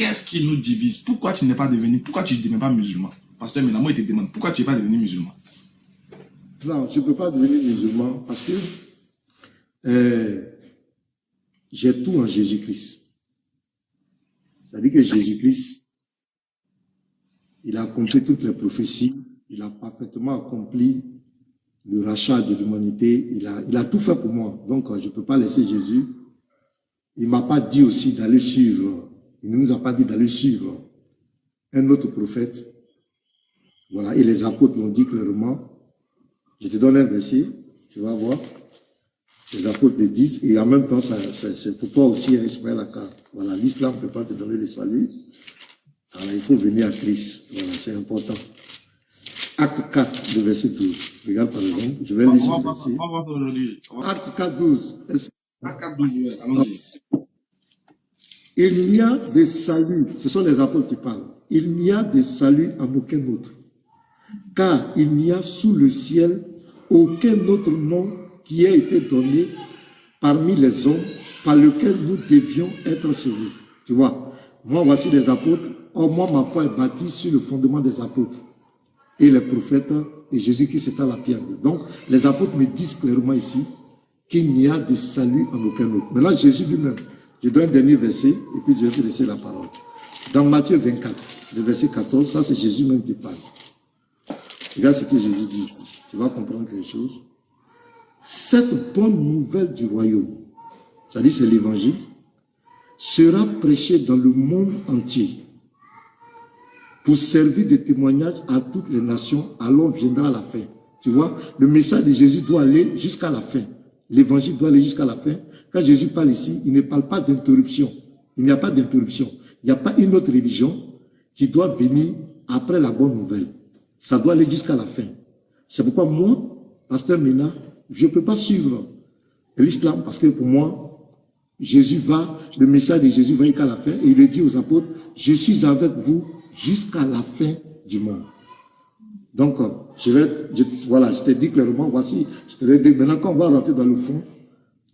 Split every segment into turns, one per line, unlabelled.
qu'est-ce qui nous divise? Pourquoi tu n'es pas devenu, pourquoi tu ne deviens pas musulman? Pasteur Ménamo, il te demande, pourquoi tu n'es pas devenu musulman?
Non, je ne peux pas devenir musulman parce que j'ai tout en Jésus-Christ. C'est-à-dire que Jésus-Christ, il a accompli toutes les prophéties, il a parfaitement accompli le rachat de l'humanité, il a tout fait pour moi. Donc, je ne peux pas laisser Jésus. Il ne m'a pas dit aussi d'aller suivre, il ne nous a pas dit d'aller suivre un autre prophète. Voilà, et les apôtres l'ont dit clairement. Je te donne un verset, tu vas voir. Les apôtres le disent, et en même temps, c'est pour toi aussi, Ismaël Aka. Voilà, l'islam ne peut pas te donner le salut. Alors, il faut venir à Christ. Voilà, c'est important. Acte 4, le verset 12. Regarde par exemple, je vais lire ce verset.
On va voir aujourd'hui.
Acte 4, 12.
Acte 4, 12, allons-y.
Il n'y a de salut, ce sont les apôtres qui parlent. Il n'y a de salut en aucun autre. Car il n'y a sous le ciel aucun autre nom qui ait été donné parmi les hommes par lequel nous devions être sauvés. Tu vois, moi voici les apôtres. Or, moi, ma foi est bâtie sur le fondement des apôtres et les prophètes et Jésus-Christ est à la pierre. Donc, les apôtres me disent clairement ici qu'il n'y a de salut en aucun autre. Maintenant, Jésus lui-même, je donne un dernier verset et puis je vais te laisser la parole. Dans Matthieu 24, le verset 14, ça c'est Jésus même qui parle. Regarde ce que Jésus dit ici. Tu vas comprendre quelque chose. Cette bonne nouvelle du royaume, c'est-à-dire c'est l'évangile, sera prêchée dans le monde entier pour servir de témoignage à toutes les nations, alors viendra la fin. Tu vois, le message de Jésus doit aller jusqu'à la fin. L'évangile doit aller jusqu'à la fin. Quand Jésus parle ici, il ne parle pas d'interruption. Il n'y a pas d'interruption. Il n'y a pas une autre religion qui doit venir après la bonne nouvelle. Ça doit aller jusqu'à la fin. C'est pourquoi moi, pasteur Mena, je ne peux pas suivre l'islam parce que pour moi, Jésus va, le message de Jésus va jusqu'à la fin et il le dit aux apôtres, je suis avec vous jusqu'à la fin du monde. Donc, voilà, je t'ai dit clairement, voici, je te l'ai dit, maintenant qu'on va rentrer dans le fond,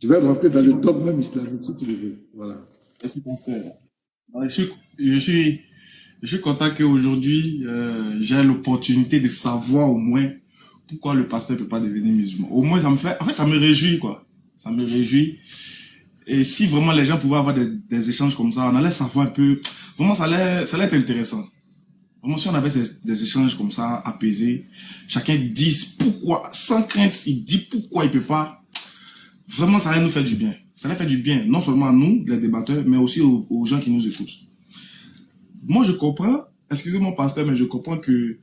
je vais rentrer dans le dogme islamique, si tu le veux. Voilà.
Merci, pasteur. Je suis content qu'aujourd'hui, j'ai l'opportunité de savoir au moins pourquoi le pasteur ne peut pas devenir musulman. Au moins, ça me réjouit, quoi. Ça me réjouit. Et si vraiment les gens pouvaient avoir des échanges comme ça, on allait savoir un peu, vraiment, ça allait être intéressant. Vraiment, si on avait des échanges comme ça, apaisés, chacun dit pourquoi, sans crainte, il dit pourquoi il peut pas. Vraiment, ça allait nous faire du bien. Ça allait faire du bien, non seulement à nous, les débatteurs, mais aussi aux gens qui nous écoutent. Moi, je comprends, excusez-moi, pasteur, mais je comprends que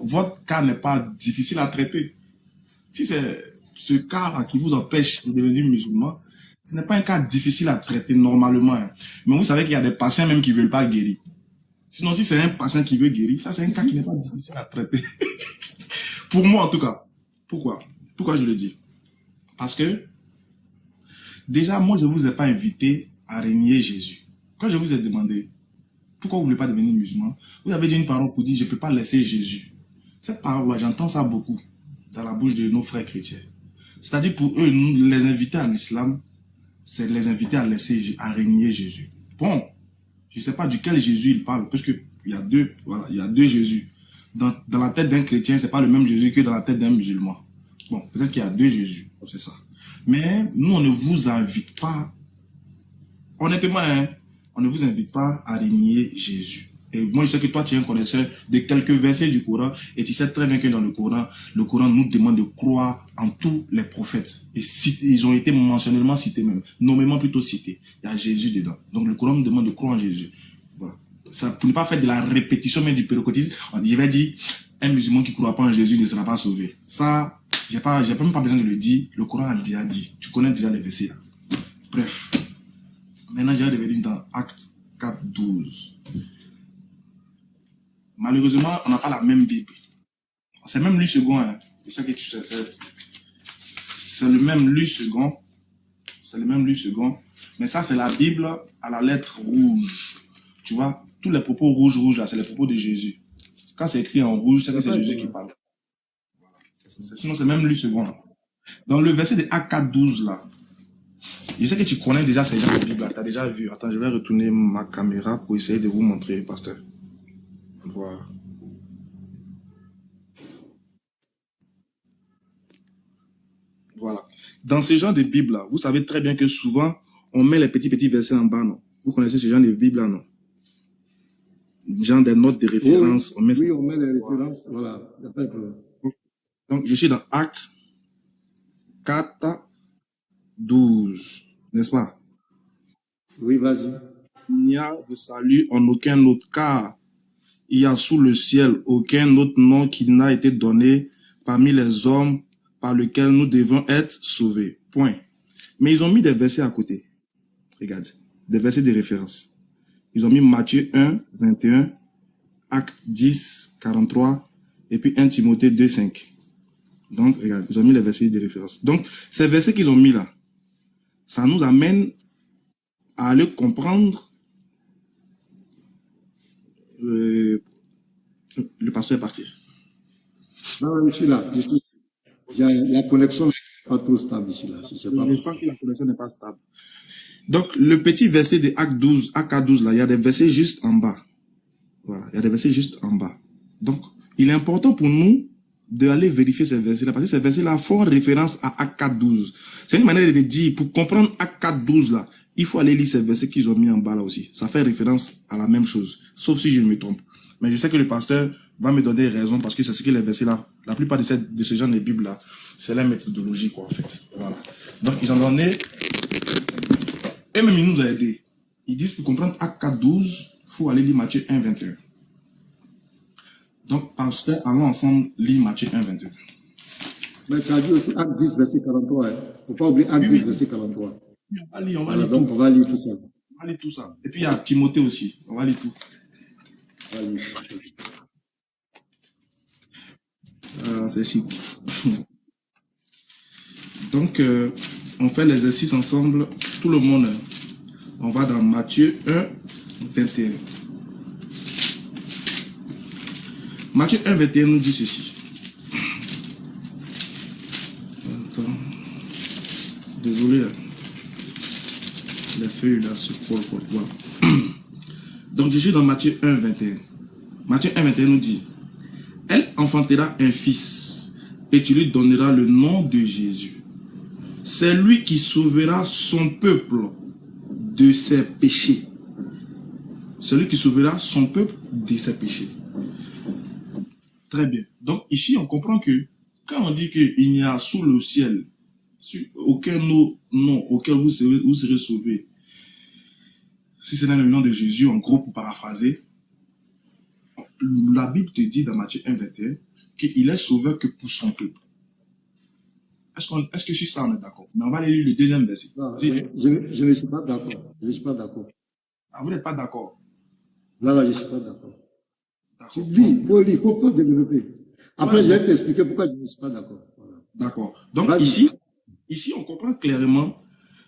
votre cas n'est pas difficile à traiter. Si c'est ce cas-là qui vous empêche de devenir musulman, ce n'est pas un cas difficile à traiter normalement. Hein. Mais vous savez qu'il y a des patients même qui ne veulent pas guérir. Sinon, si c'est un patient qui veut guérir, ça c'est un cas qui n'est pas difficile à traiter. Pour moi, en tout cas. Pourquoi? Pourquoi je le dis? Parce que, déjà, moi, je ne vous ai pas invité à régner Jésus. Quand je vous ai demandé, pourquoi vous ne voulez pas devenir musulman, vous avez dit une parole pour dire, je ne peux pas laisser Jésus. Cette parole-là, j'entends ça beaucoup dans la bouche de nos frères chrétiens. C'est-à-dire pour eux, nous, les invités à l'islam, c'est les inviter à régner Jésus. Bon, je ne sais pas duquel Jésus il parle, parce qu'il y a deux, voilà, il y a deux Jésus. Dans la tête d'un chrétien, c'est pas le même Jésus que dans la tête d'un musulman. Bon, peut-être qu'il y a deux Jésus, c'est ça. Mais nous, on ne vous invite pas, honnêtement, hein, on ne vous invite pas à régner Jésus. Et moi, je sais que toi, tu es un connaisseur de quelques versets du Coran, et tu sais très bien que dans le Coran nous demande de croire en tous les prophètes. Et ils ont été mentionnellement cités même, nommément plutôt cités. Il y a Jésus dedans. Donc le Coran nous demande de croire en Jésus. Voilà. Ça, pour ne pas faire de la répétition, mais du péricotisme, je vais dire, un musulman qui ne croit pas en Jésus ne sera pas sauvé. Ça, j'ai même pas besoin de le dire. Le Coran a déjà dit. Tu connais déjà les versets là. Bref. Maintenant, je vais revenir dans Acte 4, 12. Malheureusement, on n'a pas la même Bible. C'est même lu second. Hein. C'est ça que tu sais. C'est le même lu second. C'est le même lu second. Mais ça, c'est la Bible à la lettre rouge. Tu vois, tous les propos rouges, là, c'est les propos de Jésus. Quand c'est écrit en rouge, c'est que c'est Jésus qui parle. Sinon, c'est même lu second. Là. Dans le verset de Acte 4, 12, là, Je sais que tu connais déjà ces gens de Bible, tu as déjà vu. Attends, je vais retourner ma caméra pour essayer de vous montrer, pasteur. Voilà. Voilà. Dans ce genre de Bible-là, vous savez très bien que souvent, on met les petits versets en bas, non? Vous connaissez ce genre de Bible-là, non? Genre des notes de référence.
Oui, on met les références. Voilà.
Donc, je suis dans Actes 4, 12. N'est-ce pas?
Oui, vas-y.
Il n'y a de salut en aucun autre, car il y a sous le ciel aucun autre nom qui n'a été donné parmi les hommes par lequel nous devons être sauvés. Point. Mais ils ont mis des versets à côté. Regarde. Des versets de référence. Ils ont mis Matthieu 1, 21, Actes 10, 43, et puis 1 Timothée 2, 5. Donc, regarde, ils ont mis les versets de référence. Donc, ces versets qu'ils ont mis là, ça nous amène à aller comprendre. Le pasteur est parti.
Non, je suis là. La connexion n'est pas trop stable ici. Là. Je sais pas.
Je sens que la connexion n'est pas stable. Donc, le petit verset de Acte 12, Acte 12, là, il y a des versets juste en bas. Voilà, il y a des versets juste en bas. Donc, il est important pour nous d'aller vérifier ces versets-là, parce que ces versets-là font référence à Acte 4, 12. C'est une manière de dire, pour comprendre Acte 4, 12, là, il faut aller lire ces versets qu'ils ont mis en bas là aussi. Ça fait référence à la même chose, sauf si je me trompe. Mais je sais que le pasteur va me donner raison, parce que c'est ce que les versets-là, la plupart de ce genre de Bible-là, c'est la méthodologie, quoi, en fait. Voilà. Donc, ils ont donné, et même ils nous ont aidés. Ils disent, pour comprendre Acte 4, 12, il faut aller lire Matthieu 1, 21. Donc, pasteur, allons ensemble lire Matthieu 1, 21.
Mais tu as dit aussi Acte 10, verset 43. Il ne faut pas oublier Acte 10, verset 43.
On va lire,
voilà, donc, on va lire tout ça.
On va lire tout ça. Et puis, il y a Timothée aussi. On va lire tout.
On va lire.
Ah, c'est chic. Donc, on fait l'exercice ensemble. Tout le monde. On va dans Matthieu 1, 21. Matthieu 1, 21 nous dit ceci. Attends. Désolé. Les feuilles là se collent. Voilà. Donc, je suis dans Matthieu 1, 21. Matthieu 1, 21 nous dit: elle enfantera un fils, et tu lui donneras le nom de Jésus. C'est lui qui sauvera son peuple de ses péchés. Celui qui sauvera son peuple de ses péchés. Très bien. Donc ici, on comprend que quand on dit qu'il n'y a sous le ciel aucun nom auquel vous serez sauvés, si c'est dans le nom de Jésus, en gros, pour paraphraser, la Bible te dit dans Matthieu 1, 21 qu'il est sauveur que pour son peuple. Est-ce que sur ça on est d'accord? Mais on va aller lire le deuxième verset.
Non, je ne suis pas d'accord. Je ne suis pas d'accord.
Ah, vous n'êtes pas d'accord?
Là, je ne suis pas d'accord. Tu lis, il faut développer. Après, je vais t'expliquer pourquoi je ne suis pas d'accord. Voilà.
D'accord. Donc ici, on comprend clairement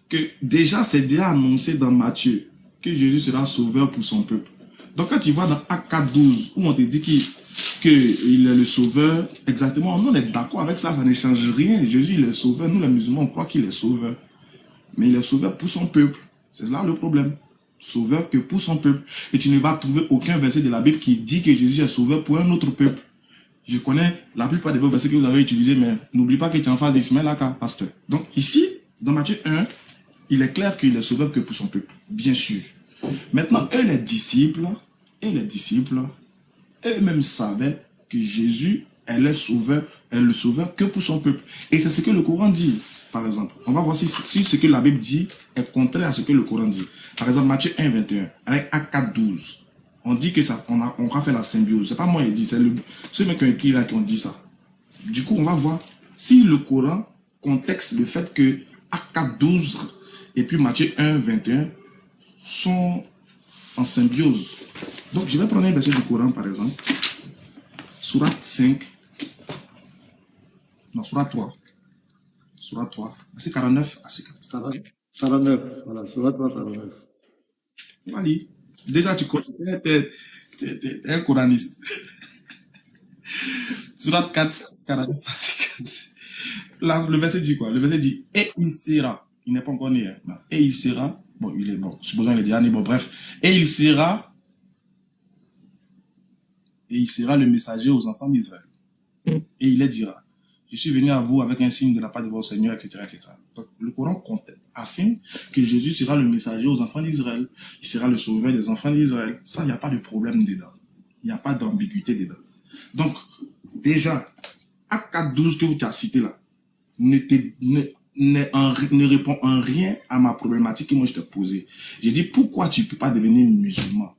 que déjà, c'est déjà annoncé dans Matthieu que Jésus sera sauveur pour son peuple. Donc quand tu vois dans Acte 4, 12, où on te dit qu'il est le sauveur, exactement, nous on est d'accord avec ça, ça ne change rien. Jésus il est sauveur, nous les musulmans on croit qu'il est sauveur. Mais il est sauveur pour son peuple. C'est là le problème. Sauveur que pour son peuple. Et tu ne vas trouver aucun verset de la Bible qui dit que Jésus est sauveur pour un autre peuple. Je connais la plupart de vos versets que vous avez utilisés, mais n'oublie pas que tu es en phase d'Ismaël Aka, pasteur. Donc ici, dans Matthieu 1, il est clair qu'il est sauveur que pour son peuple, bien sûr. Maintenant, eux les disciples, eux-mêmes savaient que Jésus est le sauveur que pour son peuple. Et c'est ce que le Coran dit, par exemple. On va voir si ce que la Bible dit est contraire à ce que le Coran dit. Par exemple, Matthieu 1, 21, avec Acte 4, 12. On dit que ça, on va faire la symbiose. C'est pas moi qui dis, c'est ceux qui ont écrit là qui ont dit ça. Du coup, on va voir si le Coran contexte le fait que Acte 4, 12 et puis Matthieu 1, 21 sont en symbiose. Donc, je vais prendre un verset du Coran, par exemple. Surat 5. Non, Surat 3. Surat 3. Verset 49 à 50.
49. Voilà, Surat 3, 49.
Allez. Déjà, tu connais, t'es un coraniste. Surat 4, 49 à 50. Là, le verset dit quoi? Le verset dit: et il sera Il n'est pas encore né. Hein. Et il sera, bon, il est bon, supposons qu'il est déjà né, bon, bref. Et il sera le messager aux enfants d'Israël. Et il leur dira, je suis venu à vous avec un signe de la part de votre Seigneur, etc., etc. Donc, le Coran affirme que Jésus sera le messager aux enfants d'Israël. Il sera le sauveur des enfants d'Israël. Ça, il n'y a pas de problème dedans. Il n'y a pas d'ambiguïté dedans. Donc, déjà, Acte 4.12 que tu as cité là, ne répond en rien à ma problématique que moi je t'ai posée. J'ai dit, pourquoi tu ne peux pas devenir musulman?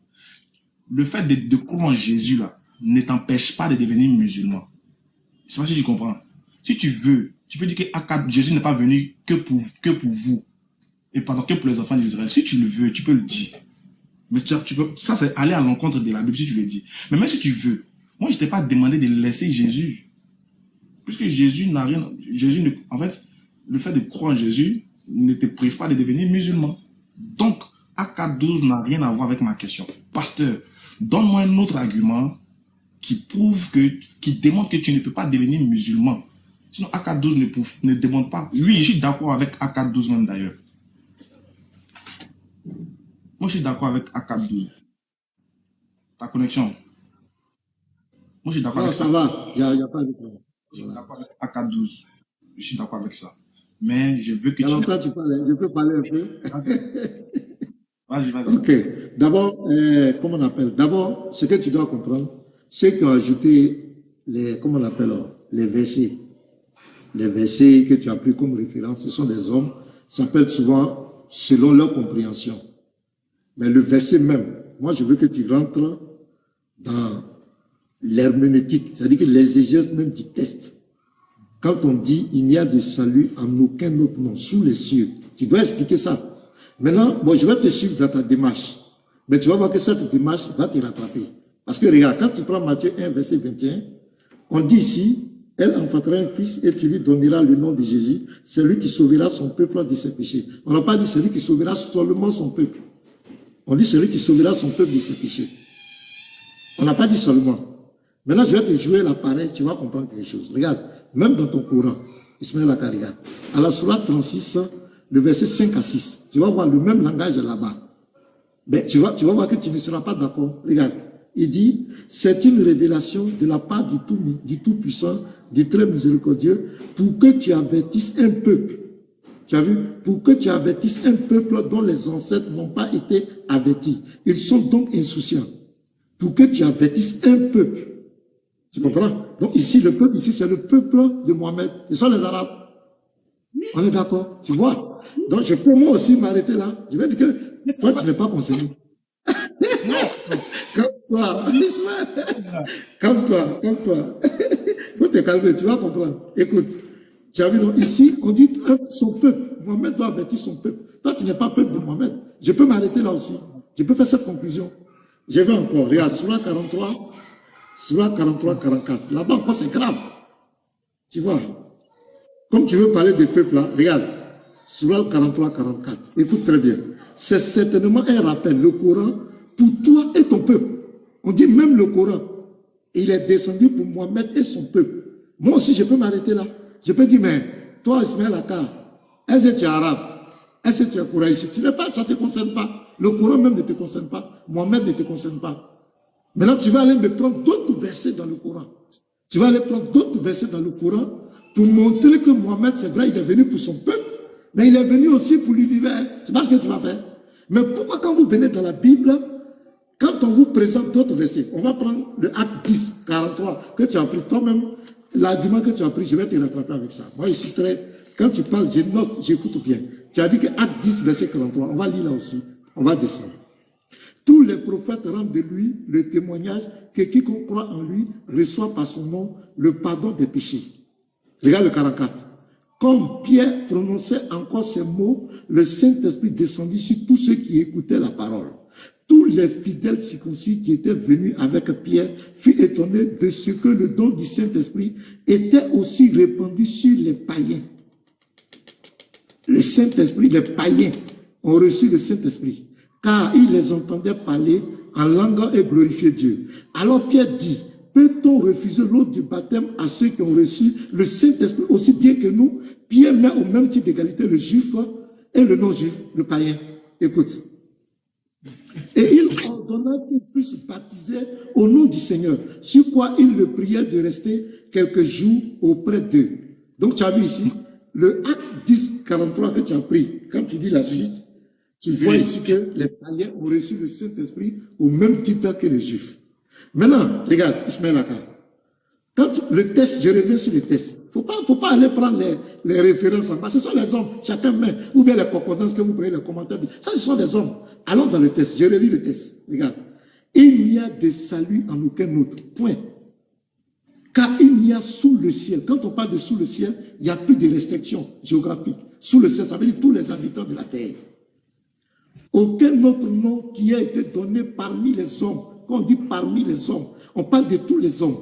Le fait de croire en Jésus là, ne t'empêche pas de devenir musulman. C'est pas si tu comprends. Si tu veux, tu peux dire que Jésus n'est pas venu que pour vous. Et pardon, que pour les enfants d'Israël. Si tu le veux, tu peux le dire. Mais ça, c'est aller à l'encontre de la Bible si tu le dis. Mais même si tu veux, moi, je t'ai pas demandé de laisser Jésus. Puisque Jésus n'a rien... en fait, le fait de croire en Jésus ne te prive pas de devenir musulman. Donc, Acte 12 n'a rien à voir avec ma question. Pasteur, donne-moi un autre argument qui démontre que tu ne peux pas devenir musulman. Sinon, Acte 12 ne demande pas. Oui, je suis d'accord avec Acte 12 même d'ailleurs. Moi, je suis d'accord avec Acte 12. Ta connexion. Moi, je suis d'accord avec
ça. Non, ça va. Il n'y a pas de problème.
Je suis d'accord avec Acte 12. Je suis d'accord avec ça. Mais je veux que
tu parles. Je peux parler un peu.
Vas-y.
Ok. D'abord, comment on appelle? D'abord, ce que tu dois comprendre, c'est qu'ils ont ajouté les versets. Les versets que tu as pris comme référence, ce sont des hommes, s'appellent souvent selon leur compréhension. Mais le verset même, moi je veux que tu rentres dans l'herméneutique, c'est-à-dire que l'exégèse même du texte. Quand on dit il n'y a de salut en aucun autre nom sous les cieux, tu dois expliquer ça. Maintenant, bon, je vais te suivre dans ta démarche, mais tu vas voir que cette démarche va te rattraper. Parce que regarde, quand tu prends Matthieu 1, verset 21, on dit ici, elle enfantera un fils et tu lui donneras le nom de Jésus, c'est lui qui sauvera son peuple de ses péchés. On n'a pas dit celui qui sauvera seulement son peuple. On dit celui qui sauvera son peuple de ses péchés. On n'a pas dit seulement. Maintenant, je vais te jouer l'appareil, tu vas comprendre quelque chose. Regarde, même dans ton Coran, Ismaël Aka, regarde. À la sourate 36, le verset 5 à 6, tu vas voir le même langage là-bas. Mais tu vas voir que tu ne seras pas d'accord. Regarde, il dit, c'est une révélation de la part du Tout-Puissant, du Très Miséricordieux, pour que tu avertisses un peuple. Tu as vu? Pour que tu avertisses un peuple dont les ancêtres n'ont pas été avertis. Ils sont donc insouciants. Pour que tu avertisses un peuple. Tu comprends? Donc ici, le peuple, ici, c'est le peuple de Mohamed. Ce sont les Arabes. On est d'accord? Tu vois? Donc je peux moi aussi m'arrêter là. Je vais dire que toi, tu n'es pas concerné. Calme-toi. Calme-toi. Faut te calmer, tu vas comprendre. Écoute. Tu as vu, donc, ici, on dit son peuple. Mohamed doit avertir son peuple. Toi, tu n'es pas peuple de Mohamed. Je peux m'arrêter là aussi. Je peux faire cette conclusion. Je vais encore. Regarde, Surah 43, 44. Là-bas encore, c'est grave. Tu vois. Comme tu veux parler des peuples là, regarde. Surah 43, 44. Écoute très bien. C'est certainement un rappel. Le Coran, pour toi et ton peuple. On dit même le Coran. Il est descendu pour Mohamed et son peuple. Moi aussi, je peux m'arrêter là. Je peux dire, mais toi, Ismaël Aka, est-ce que tu es arabe? Est-ce que tu es courageeux? Tu n'es pas, ça ne te concerne pas. Le Coran même ne te concerne pas. Mohamed ne te concerne pas. Maintenant, tu vas aller me prendre d'autres versets dans le Coran. Tu vas aller prendre d'autres versets dans le Coran pour montrer que Mohamed, c'est vrai, il est venu pour son peuple, mais il est venu aussi pour l'univers. C'est pas ce que tu vas faire. Mais pourquoi quand vous venez dans la Bible, quand on vous présente d'autres versets, on va prendre le Acte 10, 43, que tu as pris toi-même, l'argument que tu as pris, je vais te rattraper avec ça. Moi, je suis très... Quand tu parles, je note, j'écoute bien. Tu as dit que Acte 10, verset 43, on va lire là aussi. On va descendre. Tous les prophètes rendent de lui le témoignage que quiconque croit en lui reçoit par son nom le pardon des péchés. Regarde le 44. Comme Pierre prononçait encore ces mots, le Saint-Esprit descendit sur tous ceux qui écoutaient la parole. Tous les fidèles circoncis qui étaient venus avec Pierre furent étonnés de ce que le don du Saint-Esprit était aussi répandu sur les païens. Le Saint-Esprit, les païens ont reçu le Saint-Esprit, car ils les entendaient parler en langue et glorifier Dieu. Alors Pierre dit, peut-on refuser l'eau du baptême à ceux qui ont reçu le Saint-Esprit aussi bien que nous? Pierre met au même titre d'égalité le juif et le non-juif, le païen. Écoute. Et il ordonna qu'ils puissent baptiser au nom du Seigneur, sur quoi il le priait de rester quelques jours auprès d'eux. Donc tu as vu ici, le acte 10, 43 que tu as pris, quand tu dis la suite, tu vois ici que les païens ont reçu le Saint-Esprit au même titre que les Juifs. Maintenant, regarde, Ismaël Aka. Quand le test, je reviens sur le test. Faut pas aller prendre les références en bas. Ce sont les hommes, chacun met, ou bien les concordances que vous prenez, les commentaires. Ça, ce sont des hommes. Allons dans le test. Je relis le test. Regarde. Il n'y a de salut en aucun autre. Point. Car il n'y a sous le ciel. Quand on parle de sous le ciel, il n'y a plus de restrictions géographiques. Sous le ciel, ça veut dire tous les habitants de la terre. Aucun autre nom qui a été donné parmi les hommes. Quand on dit parmi les hommes, on parle de tous les hommes,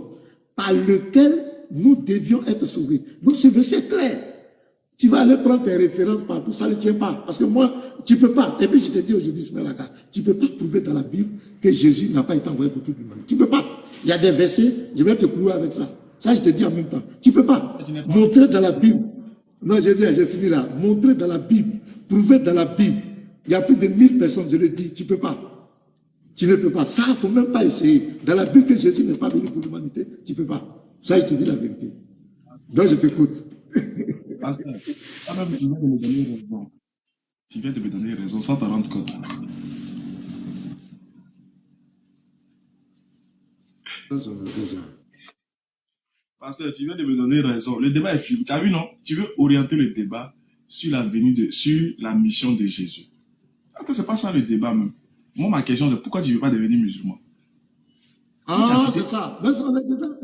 par lequel nous devions être sauvés. Donc ce verset est clair. Tu vas aller prendre tes références partout, ça ne tient pas. Parce que moi, tu ne peux pas. Et puis je te dis aujourd'hui, Smelaka, tu ne peux pas prouver dans la Bible que Jésus n'a pas été envoyé pour toute l'humanité. Tu ne peux pas. Il y a des versets, je vais te clouer avec ça. Ça, je te dis en même temps. Tu ne peux pas montrer dans la Bible. Non, je viens, j'ai fini là. Montrer dans la Bible, prouver dans la Bible. Il y a plus de 1000 personnes, je le dis, tu ne peux pas. Tu ne peux pas. Ça, il ne faut même pas essayer. Dans la Bible que Jésus n'est pas venu pour l'humanité, tu ne peux pas. Ça, je te dis la vérité. Donc, je t'écoute.
Pasteur, toi-même, tu viens de me donner raison. Tu viens de me donner raison sans t'en rendre compte. Pasteur, tu viens de me donner raison. Le débat est fini. Tu as vu, non? Tu veux orienter le débat sur sur la mission de Jésus. Attends, c'est pas ça le débat même. Moi, ma question, c'est pourquoi tu ne veux pas devenir musulman?
Ah, c'est ça. Mais ça, on est dedans.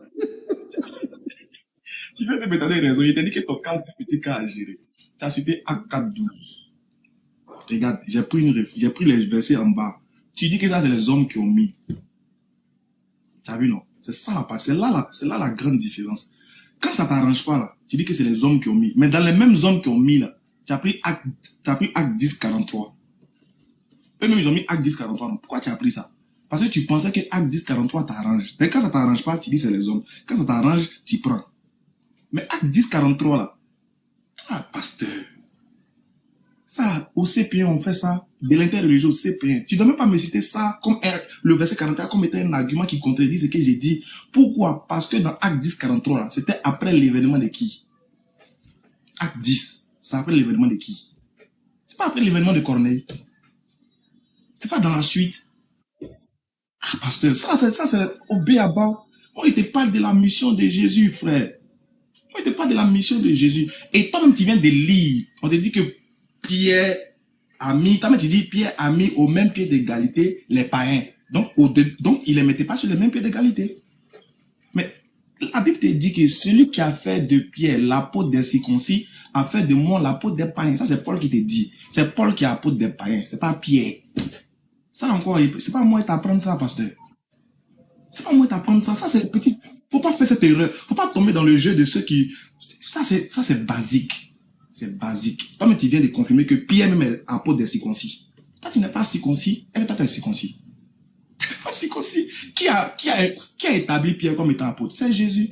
Tu viens de me donner raison. Il t'a dit que ton cas, c'est un petit cas à gérer. Tu as cité Acte 4.12. Regarde, j'ai pris les versets en bas. Tu dis que ça, c'est les hommes qui ont mis. Tu as vu, non? C'est ça la part. C'est là la grande différence. Quand ça t'arrange pas, là, tu dis que c'est les hommes qui ont mis. Mais dans les mêmes hommes qui ont mis, là, tu as pris Acte 10, 43. Eux-mêmes, ils ont mis Acte 10, 43. Donc, pourquoi tu as pris ça? Parce que tu pensais que Acte 10, 43 t'arrange. Mais quand ça t'arrange pas, tu dis c'est les hommes. Quand ça t'arrange, tu prends. Mais Acte 10, 43, là, ah, pasteur, ça, au CP1, on fait ça, de l'interreligieux au CP1. Tu ne dois même pas me citer ça comme le verset 41 comme étant un argument qui contredit ce que j'ai dit. Pourquoi? Parce que dans Acte 10, 43, là, c'était après l'événement de qui? Acte 10, c'est après l'événement de qui? C'est pas après l'événement de Corneille. C'est pas dans la suite. Ah, pasteur, ça c'est au béaba. Moi, il te parle de la mission de Jésus, frère. Moi, il te parle de la mission de Jésus. Et toi-même, tu viens de lire. On te dit que Pierre a mis, toi-même, tu dis Pierre a mis au même pied d'égalité les païens. Donc, il ne les mettait pas sur le même pied d'égalité. Mais la Bible te dit que celui qui a fait de Pierre l'apôtre des circoncis a fait de moi l'apôtre des païens. Ça, c'est Paul qui te dit. C'est Paul qui est apôtre des païens. C'est pas Pierre. Ça encore, c'est pas moi qui t'apprendre ça, pasteur. C'est pas moi qui t'apprendre ça. Ça, c'est petit. Faut pas faire cette erreur. Faut pas tomber dans le jeu de ceux qui. Ça, c'est basique. C'est basique. Toi, mais tu viens de confirmer que Pierre même est apôtre des circoncis. Toi, tu n'es pas circoncis. Et toi, tu es circoncis. Tu n'es pas circoncis. Qui a établi Pierre comme étant apôtre? C'est Jésus.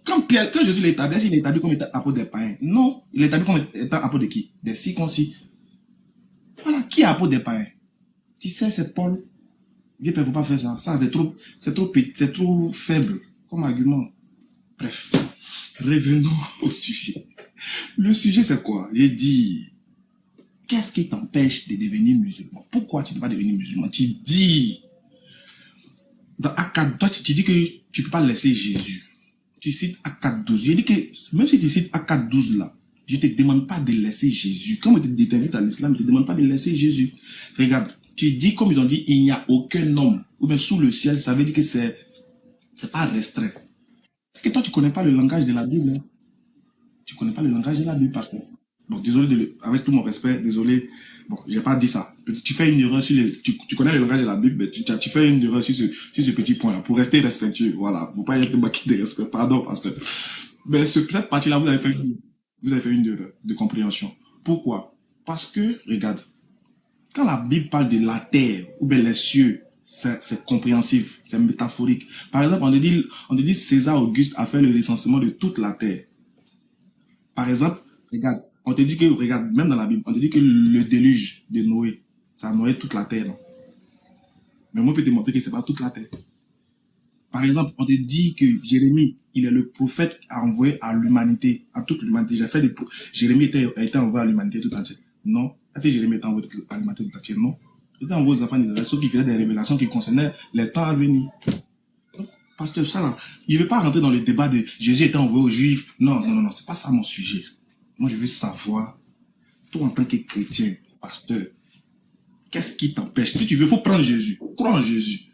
Quand Jésus l'a établi, il l'a établi comme étant apôtre des païens. Non. Il l'a établi comme étant apôtre de qui? Des circoncis. Voilà. Qui est apôtre des païens? Tu sais, c'est Paul. Il ne faut pas faire ça. Ça, c'est trop faible comme argument. Bref, revenons au sujet. Le sujet, c'est quoi? J'ai dit, qu'est-ce qui t'empêche de devenir musulman? Pourquoi tu ne peux pas devenir musulman? Tu dis, dans Acte 4, toi, tu dis que tu ne peux pas laisser Jésus. Tu cites Acte 4.12. J'ai dit que, même si tu cites Acte 4.12 là, je ne te demande pas de laisser Jésus. Comme on t'invite à l'islam, je ne te demande pas de laisser Jésus. Regarde. Tu dis, comme ils ont dit, il n'y a aucun homme, ou bien sous le ciel, ça veut dire que c'est pas restreint. C'est que toi, tu ne connais pas le langage de la Bible. Hein. Tu ne connais pas le langage de la Bible, parce que, bon, désolé, avec tout mon respect, désolé, bon, j'ai pas dit ça. Tu fais une erreur sur tu connais le langage de la Bible, mais tu fais une erreur sur ce petit point-là, pour rester respectueux, voilà. Faut pas être maquillé de respect, pardon, parce que, mais cette partie-là, vous avez fait une erreur de compréhension. Pourquoi? Parce que, regarde, quand la Bible parle de la terre ou bien les cieux, c'est compréhensif, c'est métaphorique. Par exemple, on te dit César Auguste a fait le recensement de toute la terre. Par exemple, regarde, On te dit que, regarde, même dans la Bible, on te dit que le déluge de Noé, ça a noyé toute la terre, non? Mais moi, je peux te montrer que c'est pas toute la terre. Par exemple, on te dit que Jérémie, il est le prophète envoyé à l'humanité, à toute l'humanité. Jérémie a été envoyé à l'humanité tout entière. Non. Est-ce que Jérémie était envoyé à l'humanité tout entière? Non. Il était envoyé aux enfants d'Israël, sauf qu'il faisait des révélations qui concernaient les temps à venir. Donc, pasteur, ça là, il ne veut pas rentrer dans le débat de Jésus était envoyé aux Juifs. Non, non, non, non, c'est pas ça mon sujet. Moi, je veux savoir, toi en tant que chrétien, pasteur, qu'est-ce qui t'empêche? Si tu veux, il faut prendre Jésus. Crois en Jésus.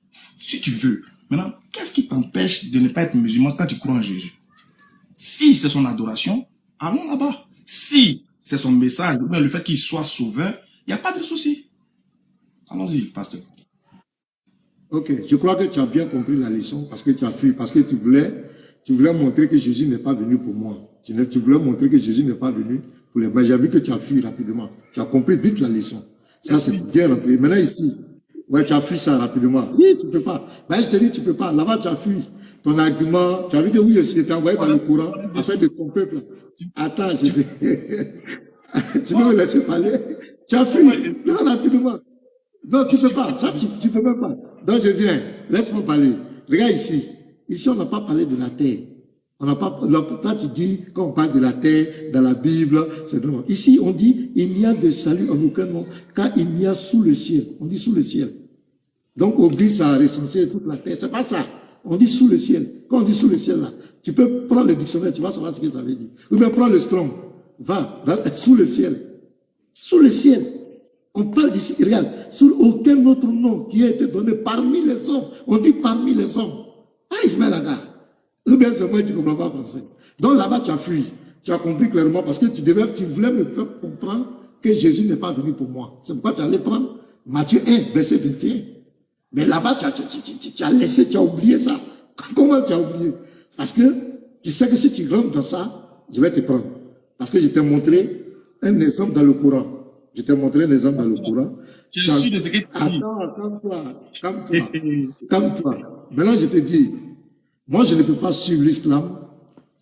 Si tu veux. Maintenant, qu'est-ce qui t'empêche de ne pas être musulman quand tu crois en Jésus? Si c'est son adoration, allons là-bas. Si c'est son message, ou bien le fait qu'il soit sauveur, il n'y a pas de souci. Allons-y, pasteur.
Ok, je crois que tu as bien compris la leçon parce que tu as fui, parce que tu voulais montrer que Jésus n'est pas venu pour moi. Tu voulais montrer que Jésus n'est pas venu pour les... Mais j'ai vu que tu as fui rapidement. Tu as compris vite la leçon. Ça, c'est bien rentré. Maintenant, ici, ouais, tu as fui ça rapidement. Oui, tu ne peux pas. Ben, je te dis, tu ne peux pas. Là-bas, tu as fui. Ton argument, tu as vu que oui, je t'ai envoyé dans le courant, afin de ton peuple. Attends, tu veux me laisser parler? Tu as fui. Non, rapidement. Non, tu ne peux pas. Ça, tu ne peux même pas. Donc, je viens. Laisse-moi parler. Regarde ici. Ici, on n'a pas parlé de la terre. On n'a pas, toi, tu dis, quand on parle de la terre, dans la Bible, c'est vraiment. Ici, on dit, il n'y a de salut en aucun nom, car il n'y a sous le ciel. On dit sous le ciel. Donc, au but, ça a recensé toute la terre. C'est pas ça. On dit sous le ciel. Quand on dit sous le ciel, là, tu peux prendre le dictionnaire, tu vas savoir ce que ça veut dire. Ou bien prends le Strong. Va, sous le ciel. Sous le ciel. On parle d'ici, regarde, sous aucun autre nom qui a été donné parmi les hommes. On dit parmi les hommes. Ah, Ismaël Aga. Ou bien c'est moi qui ne comprends pas français. Donc là-bas, tu as fui. Tu as compris clairement parce que tu voulais me faire comprendre que Jésus n'est pas venu pour moi. C'est pourquoi tu allais prendre Matthieu 1, verset 21. Mais là-bas, tu as laissé, tu as oublié ça. Comment tu as oublié? Parce que tu sais que si tu rentres dans ça, je vais te prendre. Parce que je t'ai montré un exemple dans le Coran. Je t'ai montré un exemple dans le Coran.
Je suis de ce que tu dis.
Attends, calme-toi. Maintenant, je te dis, moi, je ne peux pas suivre l'islam.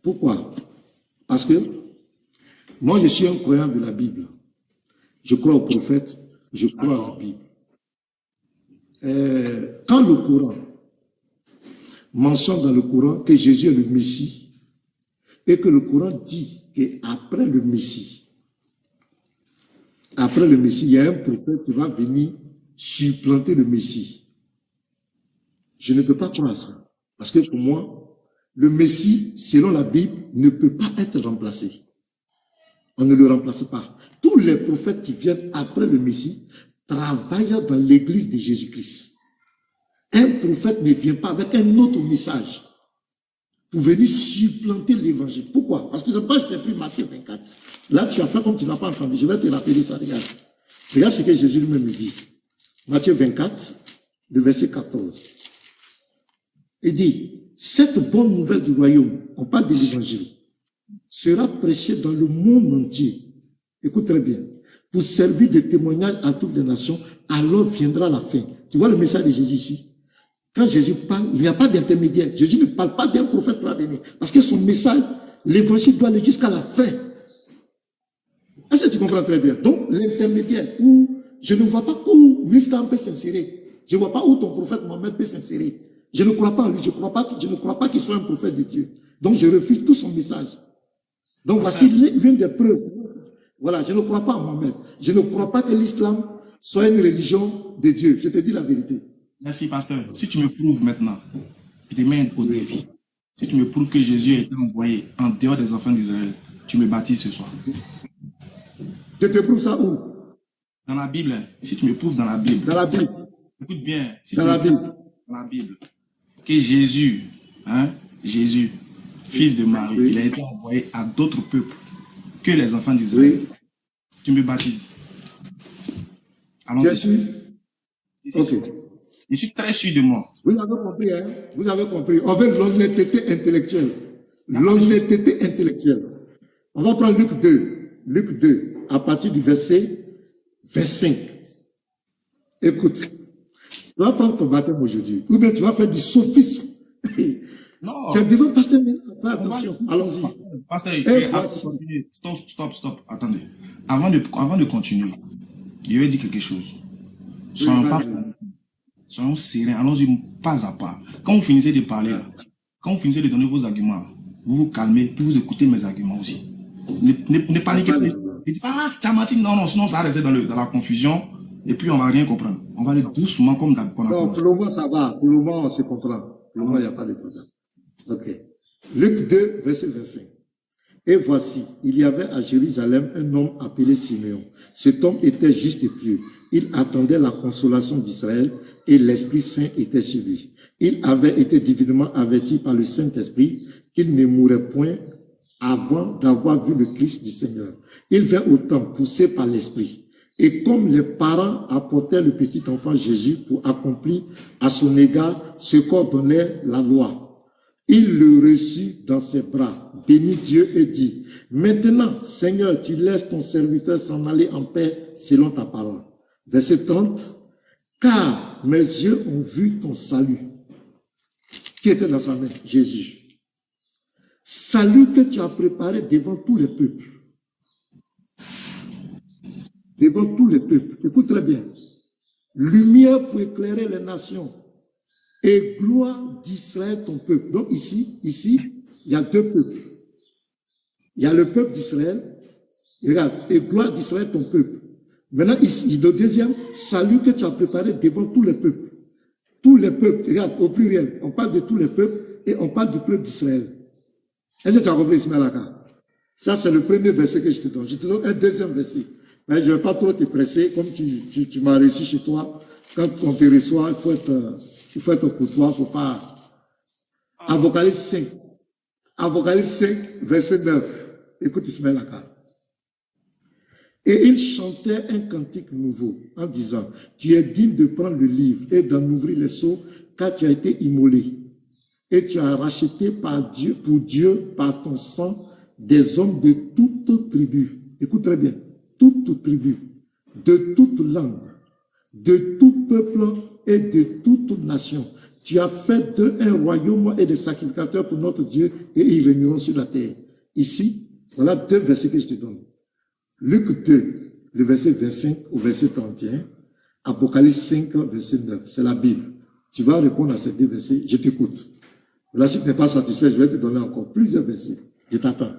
Pourquoi? Parce que moi, je suis un croyant de la Bible. Je crois au prophète, je crois à la Bible. Quand le Coran mentionne dans le Coran que Jésus est le Messie et que le Coran dit qu'après le Messie, il y a un prophète qui va venir supplanter le Messie. Je ne peux pas croire à ça. Parce que pour moi, le Messie, selon la Bible, ne peut pas être remplacé. On ne le remplace pas. Tous les prophètes qui viennent après le Messie travaillent dans l'église de Jésus-Christ. Un prophète ne vient pas avec un autre message pour venir supplanter l'évangile. Pourquoi? Parce que c'est pas je t'ai pris Matthieu 24. Là, tu as fait comme tu n'as pas entendu. Je vais te rappeler ça. Regarde. Regarde ce que Jésus lui-même me dit. Matthieu 24, le verset 14. Il dit, cette bonne nouvelle du royaume, on parle de l'évangile, sera prêchée dans le monde entier. Écoute très bien. Pour servir de témoignage à toutes les nations, alors viendra la fin. Tu vois le message de Jésus ici? Quand Jésus parle, il n'y a pas d'intermédiaire. Jésus ne parle pas d'un prophète qui va venir. Parce que son message, l'évangile doit aller jusqu'à la fin. Est-ce que tu comprends très bien? Donc, l'intermédiaire, où je ne vois pas où l'islam peut s'insérer. Je ne vois pas où ton prophète Mohammed peut s'insérer. Je ne crois pas en lui. Je ne crois pas qu'il soit un prophète de Dieu. Donc, je refuse tout son message. Donc, voici l'une des preuves. Voilà, je ne crois pas en Mohammed. Je ne crois pas que l'islam soit une religion de Dieu. Je te dis la vérité.
Merci, pasteur. Si tu me prouves maintenant, je te mets au défi. Si tu me prouves que Jésus a été envoyé en dehors des enfants d'Israël, tu me baptises ce soir.
Je te prouve ça où?
Dans la Bible. Si tu me prouves dans la Bible.
Dans la Bible.
Écoute bien. Si
dans la Bible.
Dans la Bible. Que Jésus, Jésus, fils de Marie, oui, il a été envoyé à d'autres peuples que les enfants d'Israël. Oui. Tu me baptises.
Allons-y. Ok.
Je suis très sûr de moi.
Vous avez compris, hein? Vous avez compris. On veut l'honnêteté intellectuelle. L'honnêteté intellectuelle. On va prendre Luc 2. Luc 2, à partir du verset 25. Écoute, tu vas prendre ton baptême aujourd'hui. Ou bien tu vas faire du sophisme.
Non,
C'est devant pasteur maintenant. Fais
On va
attention.
aller-
Allons-y.
Pasteur,
Et
avant de
voici.
continuer, stop. Attendez. Avant de continuer, je vais dire quelque chose.
Oui,
Soyons pas
vas-y.
soyons sereins, allons-y pas à pas. Quand vous finissez de parler, là, quand vous finissez de donner vos arguments, vous vous calmez, puis vous écoutez mes arguments aussi. Ne paniquez
Pas
pas.
les
Ne dites pas, ah, Tchamati, non, sinon ça va rester dans la confusion, et puis on va rien comprendre. On va aller doucement comme d'habitude qu'on a
Non,
commencé.
pour le moment, ça va. Pour le moment, on se comprend. Pour le moment, il n'y a pas de problème. Ok. Luc 2, verset 25. Et voici, il y avait à Jérusalem un homme appelé Siméon. Cet homme était juste et pieux. Il attendait la consolation d'Israël et l'Esprit Saint était sur lui. Il avait été divinement averti par le Saint-Esprit qu'il ne mourrait point avant d'avoir vu le Christ du Seigneur. Il vint au temple poussé par l'Esprit. Et comme les parents apportaient le petit enfant Jésus pour accomplir à son égard ce qu'ordonnait la loi, il le reçut dans ses bras, bénit Dieu et dit, maintenant, Seigneur, tu laisses ton serviteur s'en aller en paix selon ta parole. Verset 30, car mes yeux ont vu ton salut. Qui était dans sa main? Jésus. Salut que tu as préparé devant tous les peuples. Devant tous les peuples. Écoute très bien. Lumière pour éclairer les nations. Et gloire d'Israël, ton peuple. Donc ici, il y a deux peuples. Il y a le peuple d'Israël. Regarde, et gloire d'Israël, ton peuple. Maintenant, ici, le deuxième, salut que tu as préparé devant tous les peuples. Tous les peuples, regarde, au pluriel. On parle de tous les peuples et on parle du peuple d'Israël. Est-ce que tu as compris, Ismaël Aka? Ça, c'est le premier verset que je te donne. Je te donne un deuxième verset. Mais je ne vais pas trop te presser, comme tu m'as reçu chez toi. Quand on te reçoit, il faut être courtois, il ne faut pas. Apocalypse 5. Apocalypse 5, verset 9. Écoute Ismaël Aka. Et il chantait un cantique nouveau en disant, tu es digne de prendre le livre et d'en ouvrir les sceaux, car tu as été immolé. Et tu as racheté pour Dieu, par ton sang, des hommes de toute tribu. Écoute très bien. Toute tribu, de toute langue, de tout peuple et de toute nation. Tu as fait d'eux un royaume et des sacrificateurs pour notre Dieu et ils régneront sur la terre. Ici, voilà deux versets que je te donne. Luc 2, le verset 25 au verset 31. Apocalypse 5, verset 9. C'est la Bible. Tu vas répondre à ces deux versets. Je t'écoute. Là, si tu n'es pas satisfait, je vais te donner encore plusieurs versets. Je t'attends.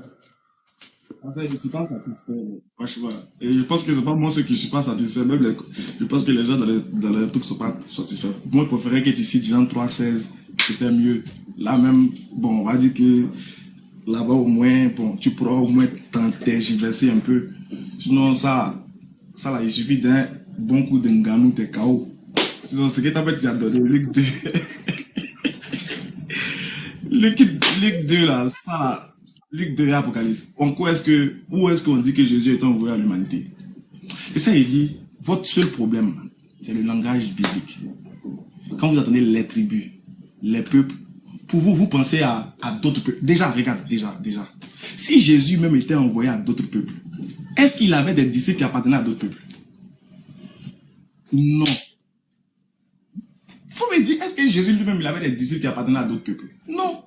En fait, je ne suis pas satisfait. Franchement. Et je pense que c'est pas moi ceux qui ne suis pas satisfait. Même je pense que les gens dans les trucs ne sont pas satisfaits. Moi, je préférais que tu cites Jean 3,16. C'était mieux. Là même, bon, on va dire que là-bas au moins, bon, tu pourras au moins t'intergiverser un peu. Sinon, ça là, il suffit d'un bon coup de nganou, t'es KO. Sinon, ce que t'as fait, tu as donné Luc 2. Luc 2 là, ça là. Luc 2 et Apocalypse. Où est-ce qu'on dit que Jésus est envoyé à l'humanité? Et ça, il dit, votre seul problème, c'est le langage biblique. Quand vous attendez les tribus, les peuples, pour vous, vous pensez à d'autres peuples. Déjà, regarde, déjà. Si Jésus même était envoyé à d'autres peuples, est-ce qu'il avait des disciples qui appartenaient à d'autres peuples? Non. Faut me dire, est-ce que Jésus lui-même, il avait des disciples qui appartenaient à d'autres peuples? Non.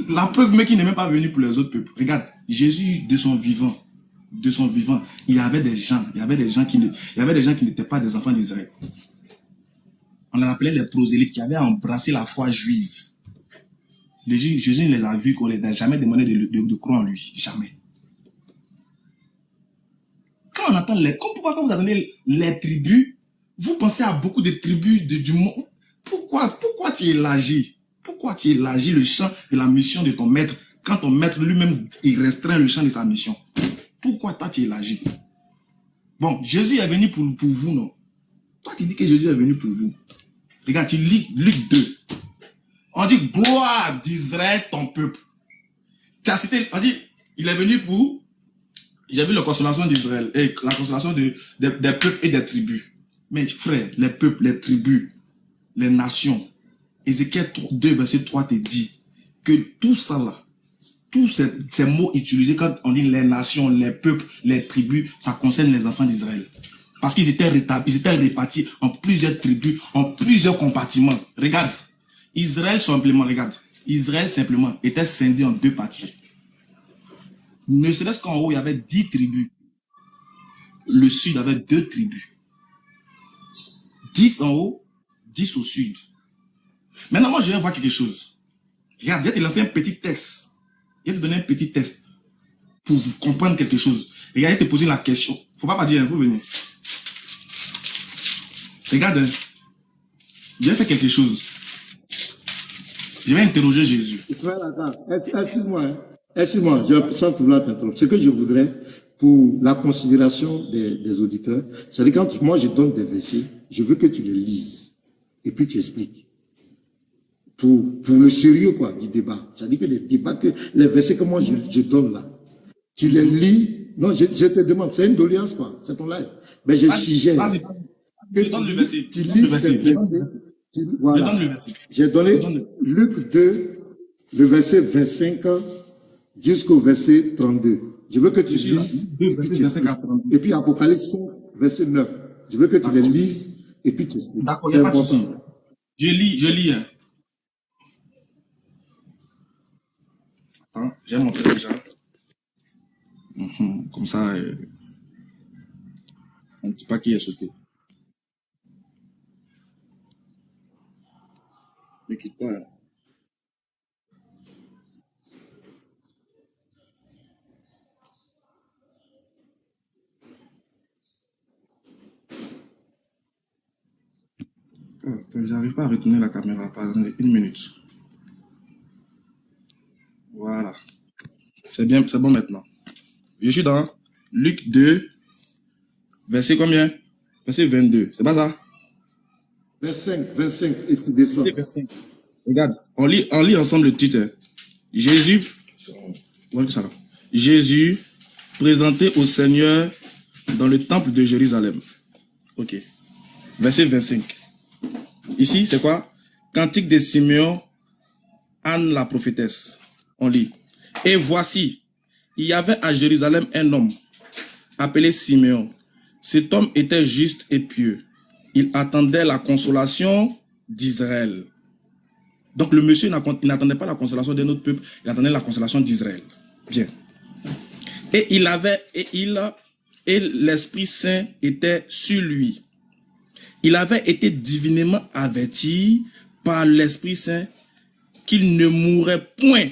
La preuve, mais qu'il n'est même pas venu pour les autres peuples. Regarde, Jésus, de son vivant, il y avait des gens qui n'étaient pas des enfants d'Israël. On les appelait les prosélytes qui avaient embrassé la foi juive. Jésus ne les a vus qu'on ne les a jamais demandé de croire en lui. Jamais. Quand on entend pourquoi quand vous attendez les tribus, vous pensez à beaucoup de tribus du monde. Pourquoi tu élargis? Pourquoi tu élargis le champ de la mission de ton maître quand ton maître lui-même il restreint le champ de sa mission? Pourquoi toi tu élargis? Bon, Jésus est venu pour vous, non? Toi tu dis que Jésus est venu pour vous. Regarde, tu lis Luc 2. On dit gloire d'Israël, ton peuple. Tu as cité, on dit, il est venu pour. J'ai vu la consolation d'Israël et la consolation des peuples et des tribus. Mais frère, les peuples, les tribus, les nations. Ézéchiel 2, verset 3 te dit que tout ça là, tous ces mots utilisés quand on dit les nations, les peuples, les tribus, ça concerne les enfants d'Israël. Parce qu'ils étaient répartis en plusieurs tribus, en plusieurs compartiments. Regarde, Israël simplement, regarde, Israël simplement était scindé en deux parties. Ne serait-ce qu'en haut, il y avait 10 tribus. Le sud avait 2 tribus. 10 en haut, 10 au sud. Maintenant, moi, je vais voir quelque chose. Regarde, je vais te lancer un petit texte. Je vais te donner un petit test pour comprendre quelque chose. Regarde, je vais te poser la question. Faut pas dire, vous venez. Regarde, hein. Je vais faire quelque chose. Je vais interroger Jésus.
Ismaël, attends, excuse-moi, hein. Excuse-moi, sans vouloir t'interrompre. Ce que je voudrais, pour la considération des auditeurs, c'est que quand moi je donne des versets, je veux que tu les lises et puis tu expliques. Pour le sérieux quoi, du débat. C'est-à-dire que les versets que moi je donne là, tu les lis. Non, je te demande, c'est une doléance quoi, c'est ton live. Mais je suggère que tu lis ces versets. Voilà. J'ai donné Luc 2, le verset 25 jusqu'au verset 32. Je veux que tu lises et puis Apocalypse 5, verset 9. Je veux que tu les lises et puis tu expliques.
D'accord, il n'y a pas de souci. Je lis. Hein. Attends, j'ai montré déjà. Comme ça, on ne dit pas qui est sauté. Ne quitte pas. Hein. J'arrive pas à retourner la caméra. Pardonnez, 1 minute. Voilà. C'est bien, c'est bon maintenant. Je suis dans Luc 2, verset combien? Verset 22. C'est pas ça?
25 et tu descends.
25. Regarde, on lit ensemble le titre. Jésus présenté au Seigneur dans le temple de Jérusalem. Ok. Verset 25. Ici, c'est quoi? Cantique de Simeon, Anne la prophétesse. On lit. Et voici, il y avait à Jérusalem un homme appelé Simeon. Cet homme était juste et pieux. Il attendait la consolation d'Israël. Donc le monsieur n'attendait pas la consolation d'un autre peuple, il attendait la consolation d'Israël. Bien. Et l'Esprit Saint était sur lui. Il avait été divinement averti par l'Esprit Saint qu'il ne mourrait point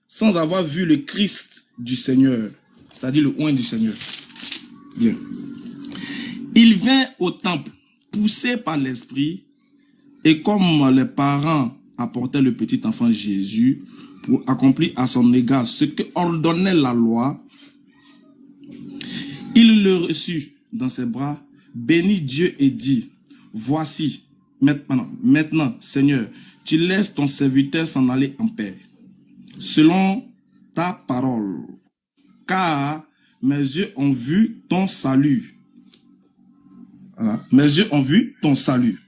sans avoir vu le Christ du Seigneur, c'est-à-dire le oint du Seigneur. Bien. Il vint au temple, poussé par l'Esprit, et comme les parents apportaient le petit enfant Jésus pour accomplir à son égard ce que ordonnait la loi, il le reçut dans ses bras, bénit Dieu et dit, voici, maintenant, Seigneur, tu laisses ton serviteur s'en aller en paix, selon ta parole, car mes yeux ont vu ton salut. Voilà. Mes yeux ont vu ton salut.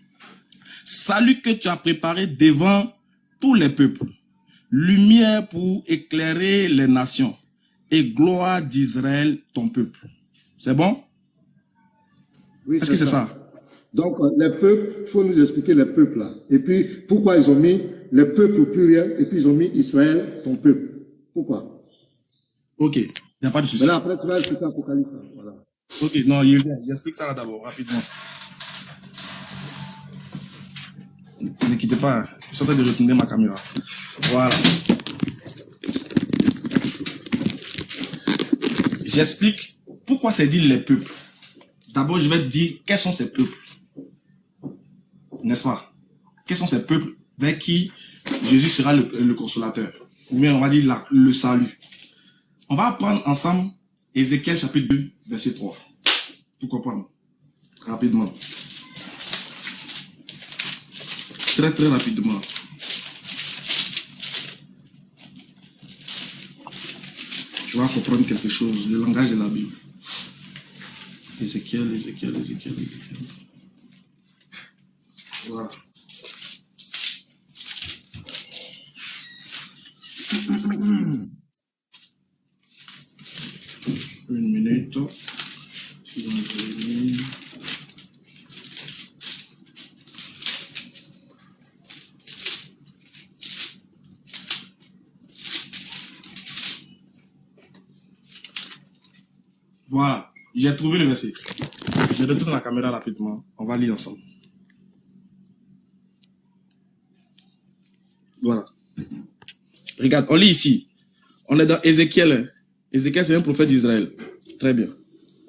Salut que tu as préparé devant tous les peuples, lumière pour éclairer les nations et gloire d'Israël, ton peuple. C'est bon?
Oui,
est-ce que c'est ça?
Donc, les peuples, il faut nous expliquer les peuples là. Et puis, pourquoi ils ont mis les peuples au pluriel et puis ils ont mis Israël, ton peuple. Pourquoi?
Ok, il n'y a pas de souci.
Mais là, après, tu vas expliquer Apocalypse. Voilà.
Ok, non, il explique ça d'abord, rapidement. Ne quittez pas, je suis en train de retourner ma caméra. Voilà. J'explique pourquoi c'est dit les peuples. D'abord, je vais te dire quels sont ces peuples. N'est-ce pas? Quels sont ces peuples vers qui Jésus sera le consolateur? Ou bien on va dire le salut. On va apprendre ensemble Ézéchiel chapitre 2, verset 3. Pour comprendre. Rapidement. Très très rapidement. Tu vas comprendre quelque chose. Le langage de la Bible. Ézéchiel. Voilà. Une minute. Voilà, j'ai trouvé le verset. Je retourne la caméra rapidement. On va lire ensemble. Voilà. Regarde, on lit ici. On est dans Ézéchiel. Ézéchiel, c'est un prophète d'Israël. Très bien.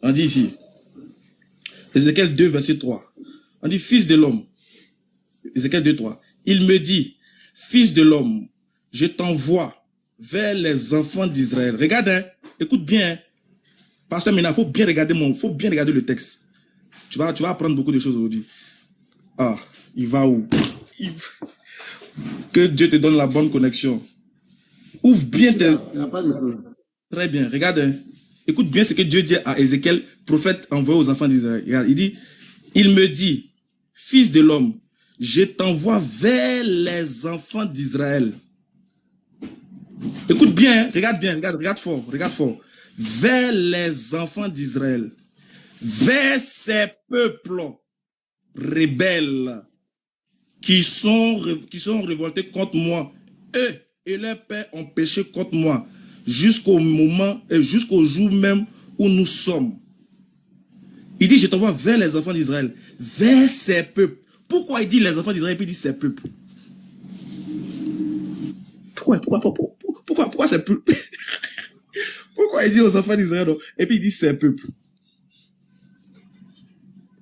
On dit ici. Ézéchiel 2, verset 3. On dit, fils de l'homme. Ézéchiel 2, 3. Il me dit, fils de l'homme, je t'envoie vers les enfants d'Israël. Regarde, hein, écoute bien. Hein. Pasteur Mina, faut bien regarder le texte. Tu vas apprendre beaucoup de choses aujourd'hui. Ah, il va où? Que Dieu te donne la bonne connexion. Ouvre bien tes...
Il n'y a pas de problème.
Très bien, regarde. Hein. Écoute bien ce que Dieu dit à Ézéchiel, prophète envoyé aux enfants d'Israël. Regarde, il dit, il me dit, fils de l'homme, je t'envoie vers les enfants d'Israël. Écoute bien, hein. Regarde fort. Vers les enfants d'Israël. Vers ces peuples rebelles qui sont révoltés contre moi. Eux et leurs pères ont péché contre moi jusqu'au moment et jusqu'au jour même où nous sommes. Il dit, je t'envoie vers les enfants d'Israël, vers ces peuples. Pourquoi il dit les enfants d'Israël et puis il dit ces peuples? Pourquoi ces peuples? Pourquoi il dit aux enfants d'Israël et puis il dit ces peuples?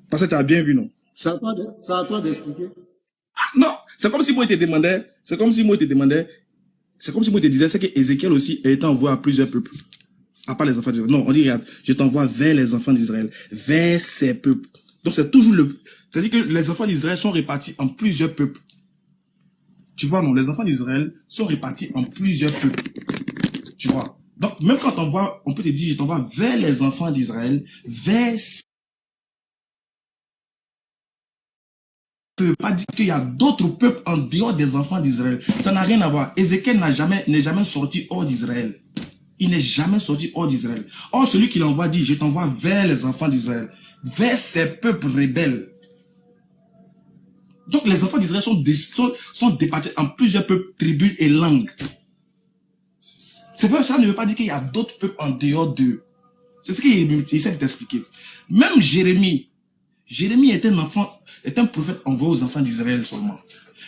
Parce que tu as bien vu, non?
C'est à toi d'expliquer.
Non, c'est comme si moi il te demandais, c'est comme si moi il te disait, c'est que Ézéchiel aussi a été envoyé à plusieurs peuples. À part les enfants d'Israël. Non, on dit, regarde, je t'envoie vers les enfants d'Israël, vers ces peuples. Donc c'est toujours c'est-à-dire que les enfants d'Israël sont répartis en plusieurs peuples. Tu vois, non, les enfants d'Israël sont répartis en plusieurs peuples. Tu vois. Donc, même quand on peut te dire, je t'envoie vers les enfants d'Israël, vers ne peut pas dire qu'il y a d'autres peuples en dehors des enfants d'Israël. Ça n'a rien à voir. Ézéchiel n'est jamais sorti hors d'Israël. Il n'est jamais sorti hors d'Israël. Or, celui qui l'envoie dit, je t'envoie vers les enfants d'Israël, vers ces peuples rebelles. Donc, les enfants d'Israël sont départis en plusieurs peuples, tribus et langues. C'est vrai, ça ne veut pas dire qu'il y a d'autres peuples en dehors d'eux. C'est ce qu'il essaie de t'expliquer. Même Jérémie est un prophète envoyé aux enfants d'Israël seulement.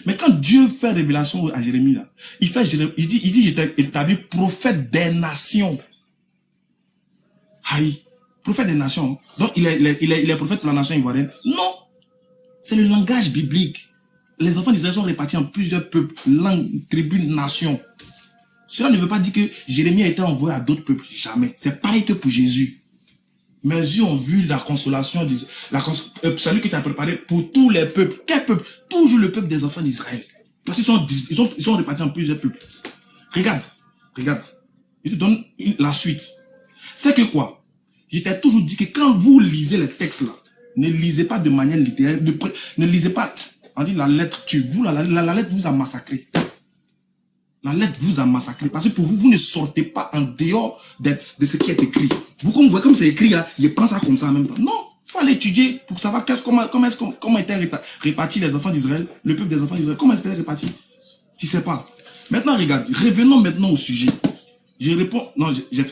Mais quand Dieu fait révélation à Jérémie, là, il dit, je t'ai établi prophète des nations. Aïe, prophète des nations. Donc, il est prophète pour la nation ivoirienne. Non, c'est le langage biblique. Les enfants d'Israël sont répartis en plusieurs peuples, langues, tribus, nations. Cela ne veut pas dire que Jérémie a été envoyé à d'autres peuples. Jamais. C'est pareil que pour Jésus. Mes yeux ont vu la consolation, salut que tu as préparé pour tous les peuples. Quel peuple? Toujours le peuple des enfants d'Israël. Parce qu'ils sont répartis en plusieurs peuples. Regarde. Je te donne la suite. C'est que quoi? Je t'ai toujours dit que quand vous lisez les textes là, ne lisez pas de manière littéraire, ne lisez pas, on dit la lettre tue. La lettre vous a massacré. La lettre vous a massacré. Parce que pour vous, vous ne sortez pas en dehors de ce qui est écrit. Vous, comme vous voyez, comme c'est écrit là, je prends ça comme ça en même temps. Non, il faut aller étudier pour savoir comment étaient répartis les enfants d'Israël, le peuple des enfants d'Israël. Comment ils étaient répartis? Tu sais pas. Maintenant, regarde, revenons maintenant au sujet. Je réponds, non, j'ai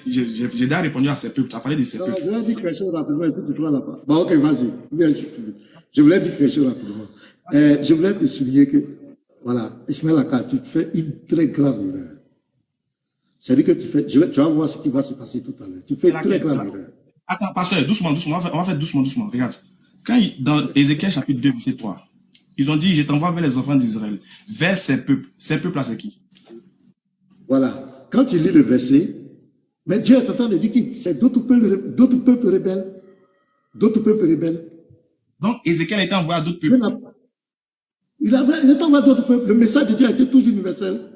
déjà répondu à ces peuples. Tu as parlé de ces peuples.
Je voulais dire quelque chose rapidement et puis tu prends la parole. Bon, ok, vas-y. Je voulais dire quelque chose rapidement. Je voulais te souligner que, voilà, Ismaël Aka, tu fais une très grave erreur. C'est-à-dire que tu vas voir ce qui va se passer tout à l'heure. Tu fais une très grave erreur.
Attends, pasteur, doucement. On va faire doucement. Regarde. Quand dans Ézéchiel chapitre 2, verset 3, ils ont dit, je t'envoie vers les enfants d'Israël, vers ces peuples. Ces peuples-là, c'est qui?
Voilà. Quand tu lis le verset, mais Dieu est en train de dire que c'est d'autres peuples rebelles. D'autres peuples rebelles.
Donc, Ézéchiel a été envoyé à d'autres peuples.
Il est envoyé à d'autres peuples. Le message de Dieu a été toujours universel.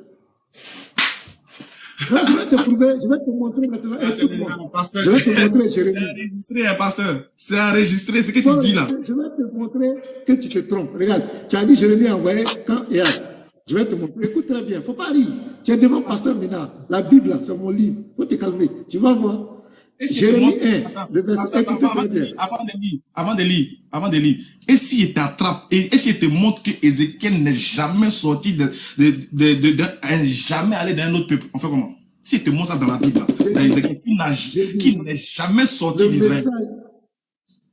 Là, je vais te montrer maintenant. Je vais te montrer, Jérémie.
C'est enregistré, pasteur. C'est enregistré, ce que tu dis là.
Je vais te montrer que tu te trompes. Regarde, tu as dit Jérémie a envoyé quand et je vais te montrer. Écoute très bien, il ne faut pas rire. Tu es devant pasteur Mina. La Bible, c'est mon livre. Il faut te calmer. Tu vas voir. Jérémie 1, le verset, écoutez très bien.
Avant de lire. Et s'il t'attrape, et s'il te montre que Ézéchiel n'est jamais sorti jamais allé dans un autre peuple, on fait comment? Si il te montre ça dans la Bible, dans Ézéchiel, qui n'est jamais sorti d'Israël.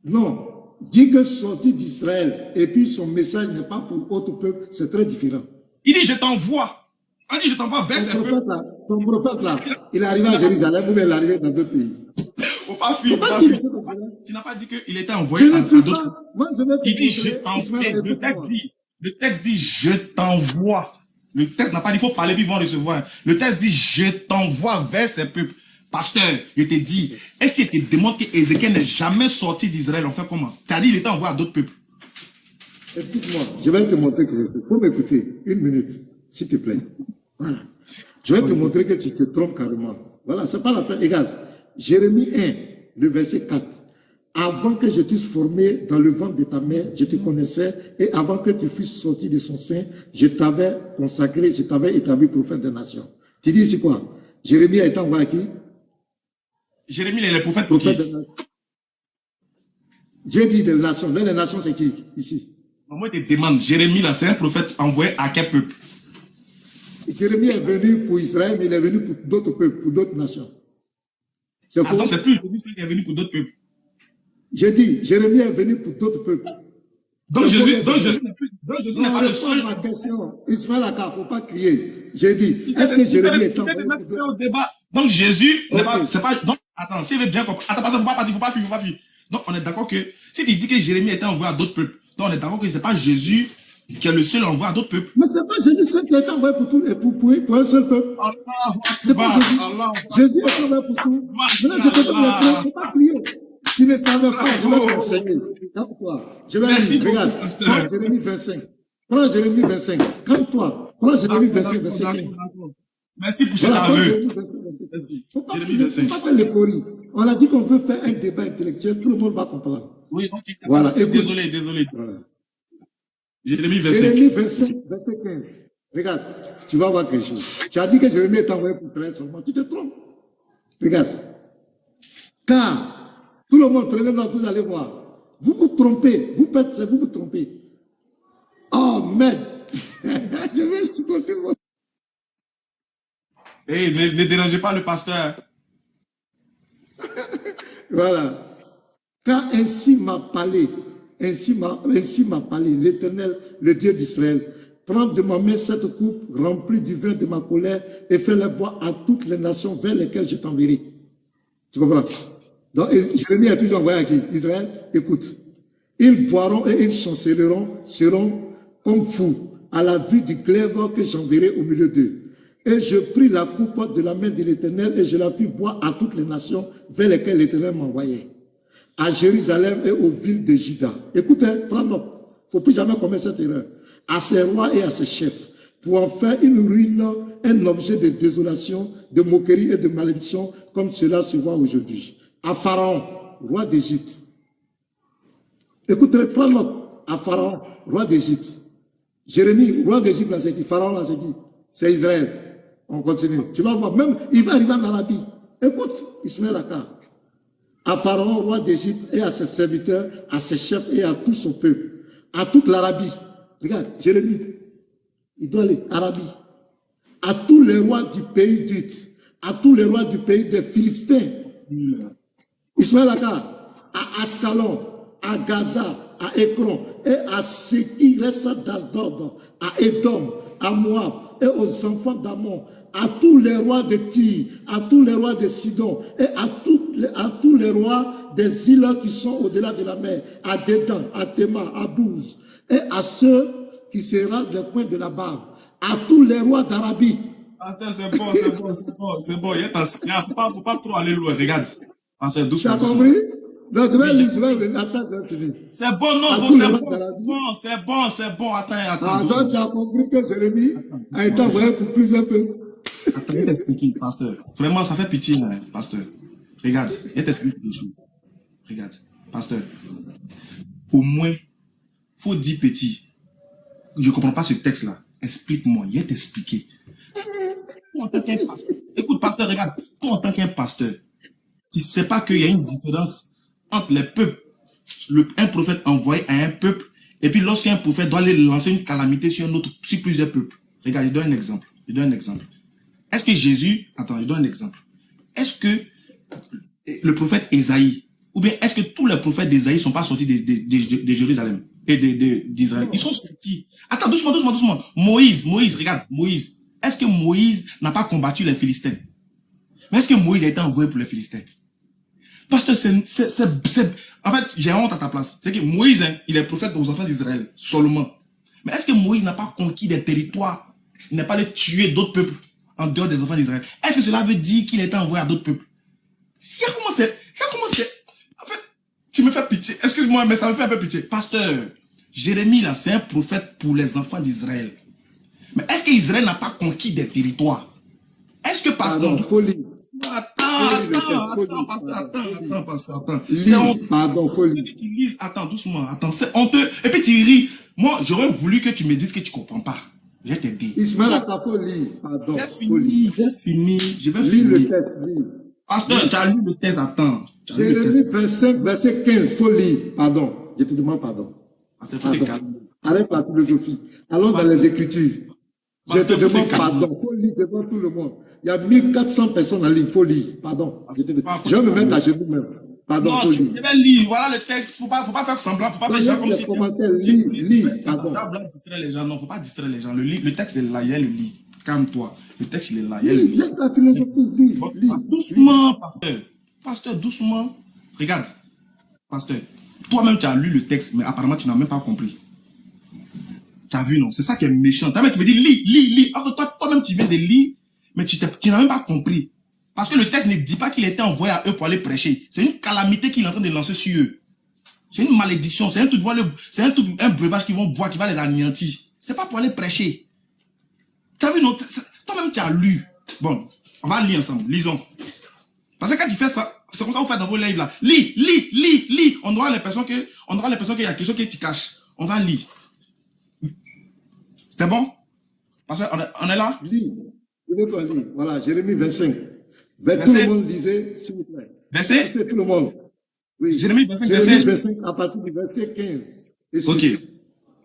Non, dit que sorti d'Israël et puis son message n'est pas pour autre peuple, c'est très différent.
Il dit, je t'envoie. On dit, je t'envoie vers ces peuples.
Ton prophète là, il est arrivé à Jérusalem ou bien il est arrivé dans d'autres pays.
Faut pas fuir, faut pas fuir. Tu n'as pas dit qu'il était envoyé à d'autres. Il dit, je t'envoie. Le texte dit, je t'envoie. Le texte n'a pas dit, il faut parler puis ils vont recevoir. Le texte dit, je t'envoie vers ces peuples. Pasteur, je te dis, est-ce qu'il te demande qu'Ézéchiel n'est jamais sorti d'Israël? On fait comment? Tu as dit, il était envoyé à d'autres peuples.
Écoute-moi, je vais te montrer que... Il faut m'écouter, une minute, s'il te plaît. Voilà. Je vais te montrer que tu te trompes carrément. Voilà, c'est pas la peine. Égal. Jérémie 1, le verset 4. Avant que je t'eusse formé dans le ventre de ta mère, je te connaissais, et avant que tu fusses sorti de son sein, je t'avais consacré, je t'avais établi prophète des nations. Tu dis ici quoi? Jérémie a été envoyé à qui?
Jérémie, il est le prophète pour qui?
Dieu dit des nations. L'un des nations, c'est qui? Ici.
Moi, je te demande, Jérémie, là, c'est un prophète envoyé à quel peuple?
Jérémie est venu pour Israël, mais il est venu pour d'autres peuples, pour d'autres nations.
C'est faux. Attends, c'est plus Jésus qui est venu pour d'autres peuples.
J'ai dit, Jérémie est venu pour d'autres peuples.
Donc Jésus n'est pas le seul.
Ma question. Ismaël Aka, faut pas crier. J'ai dit, est-ce que Jérémie est envoyé pour d'autres peuples?
Donc Jésus n'est pas, c'est pas, donc, attends, s'il veut bien comprendre, attends, parce qu'il faut pas partir, faut pas fuir. Donc on est d'accord que, si tu dis que Jérémie était envoyé à d'autres peuples, donc on est d'accord que c'est pas Jésus qui est le seul envoyé à d'autres peuples.
Mais c'est pas Jésus seul qui est envoyé pour un seul peuple. C'est pas Jésus. Jésus est envoyé pour tout. Maintenant, je te donne le faut pas crier. Tu ne savais pas, je vais t'enseigner. Calme-toi. Je vais lire. Regarde. Prends Jérémie 25. Prends Jérémie 25. Calme-toi. Prends Jérémie 25, verset 15.
Merci pour cet aveu.
Merci. Faut pas faire l'euphorie. On a dit qu'on veut faire un débat intellectuel, tout le monde va comprendre.
Oui, ok.
Voilà.
Désolé. Voilà. Jérémie 25.
Jérémie 25, verset 15. Regarde, tu vas voir quelque chose. Tu as dit que Jérémie est envoyé pour Israël seulement. Tu te trompes. Regarde. Car tout le monde, prenez note, vous allez voir. Vous vous trompez. Vous vous trompez. Oh, merde. Je vais supporter votre...
Hey, ne dérangez pas le pasteur.
Voilà. Car ainsi m'a parlé l'Éternel, le Dieu d'Israël. Prends de ma main cette coupe remplie du vin de ma colère et fais-le boire à toutes les nations vers lesquelles je t'enverrai. Tu comprends? Donc, Jérémie a toujours envoyé à qui? Israël. Écoute. Ils boiront et ils chancelleront, seront comme fous à la vue du glaive que j'enverrai au milieu d'eux. Et je pris la coupe de la main de l'Éternel et je la fis boire à toutes les nations vers lesquelles l'Éternel m'envoyait. À Jérusalem et aux villes de Juda. Écoutez, prends note. Il ne faut plus jamais commettre cette erreur. À ses rois et à ses chefs. Pour en faire une ruine, un objet de désolation, de moquerie et de malédiction, comme cela se voit aujourd'hui. À Pharaon, roi d'Égypte. Écoutez, prends note. À Pharaon, roi d'Égypte. Jérémie, roi d'Égypte, là c'est qui? Pharaon, là c'est qui? C'est Israël. On continue. Tu vas voir, même, il va arriver en Arabie. Écoute, Ismaël Aka. À Pharaon, roi d'Égypte, et à ses serviteurs, à ses chefs et à tout son peuple. À toute l'Arabie. Regarde, Jérémie. Il doit aller, Arabie. À tous les rois du pays d'Ut. À tous les rois du pays des Philistins. Ismaël Aka. À Ascalon, à Gaza, à Ekron, et à ce qui reste d'Asdod, à Édom, à Moab, et aux enfants d'Amon, à tous les rois de Tyr, à tous les rois de Sidon, et à tous les rois des îles qui sont au-delà de la mer, à Dédan, à Théma, à Bouz, et à ceux qui seront des coins de la barbe, à tous les rois d'Arabie.
Pasteur, c'est bon. Il faut pas trop aller loin, regarde. Pasteur, doucement.
Tu as compris? Non, je vais lire, attends, je vais finir.
C'est bon, c'est bon, attends.
Ah, donc tu as compris que Jérémie a été envoyé pour plusieurs peuples.
Attends, je vais t'expliquer, pasteur. Vraiment, ça fait pitié, là, pasteur. Regarde, je vais t'expliquer des choses. Regarde, pasteur. Au moins, faut dire petit. Je ne comprends pas ce texte-là. Explique-moi, je vais t'expliquer. Toi, en tant qu'un pasteur, écoute, pasteur, regarde. Toi, en tant qu'un pasteur, tu ne sais pas qu'il y a une différence entre les peuples, un prophète envoyé à un peuple, et puis lorsqu'un prophète doit aller lancer une calamité sur plusieurs peuples. Regarde, je donne un exemple. Est-ce que Jésus, attends, je donne un exemple. Est-ce que le prophète Ésaïe, ou bien est-ce que tous les prophètes d'Ésaïe ne sont pas sortis de Jérusalem et d'Israël? Ils sont sortis. Attends, doucement. Moïse, regarde, Moïse. Est-ce que Moïse n'a pas combattu les Philistins? Mais est-ce que Moïse a été envoyé pour les Philistins? Parce que en fait, j'ai honte à ta place. C'est que Moïse, hein, il est prophète aux enfants d'Israël, seulement. Mais est-ce que Moïse n'a pas conquis des territoires? Il n'a pas allé tuer d'autres peuples en dehors des enfants d'Israël? Est-ce que cela veut dire qu'il a été envoyé à d'autres peuples? Regarde comment c'est. En fait, tu me fais pitié. Excuse-moi, mais ça me fait un peu pitié. Pasteur, Jérémie, là, c'est un prophète pour les enfants d'Israël. Mais est-ce qu'Israël n'a pas conquis des territoires? Est-ce que pasteur...
folie.
Attends, pasteur.
Pardon, folie.
Tu lises, attends, doucement, attends, c'est honteux. Et puis tu ris. Moi, j'aurais voulu que tu me dises que tu ne comprends pas. Je vais t'aider.
Ismaël Atako, lis. Pardon.
J'ai fini. Je vais
lis
finir.
le texte, lis.
Pasteur, tu as lu le texte, attends.
Jérémie 25, verset 15, faut lire. Pardon. Je te demande pardon.
Pasteur, faut te calmer.
Arrête la philosophie. Allons dans les Écritures. Je te demande pardon. Faut lire devant tout le monde. Il y a 1400 personnes en ligne. Faut lire. Pardon. Je vais me mettre à genoux même. Pardon,
non,
faut lire.
Je vais lire. Voilà le texte. Faut pas faire semblant. Faut pas faire genre comme si...
Lis, pardon.
Distraire les gens. Non, faut pas distraire les gens. Le texte est là. Il y a le lit. Calme-toi. Le texte, il est là. Il y a le lit.
Laisse la philosophie. Lis.
Doucement, pasteur. Pasteur, doucement. Regarde. Pasteur. Toi-même, tu as lu le texte, mais apparemment, tu n'as même pas compris. Tu as vu, non? C'est ça qui est méchant. Tu me dis, lis. Alors, toi-même, tu viens de lire, mais tu n'as même pas compris. Parce que le texte ne dit pas qu'il était envoyé à eux pour aller prêcher. C'est une calamité qu'il est en train de lancer sur eux. C'est une malédiction. C'est un breuvage qu'ils vont boire qui va les anéantir. C'est pas pour aller prêcher. Tu as vu, non? Toi-même, tu as lu. Bon, on va lire ensemble. Lisons. Parce que quand tu fais ça, c'est comme ça que vous faites dans vos livres là. Lis. On aura l'impression qu'il y a quelque chose que tu caches. On va lire. C'était bon? Parce qu'on est là?
Lis. Je veux qu'on lit. Voilà, Jérémie 25. Tout le monde lisez, s'il vous plaît.
Verset?
Tout le monde. Oui.
Jérémie 25,
Jérémie 25 à partir du verset 15.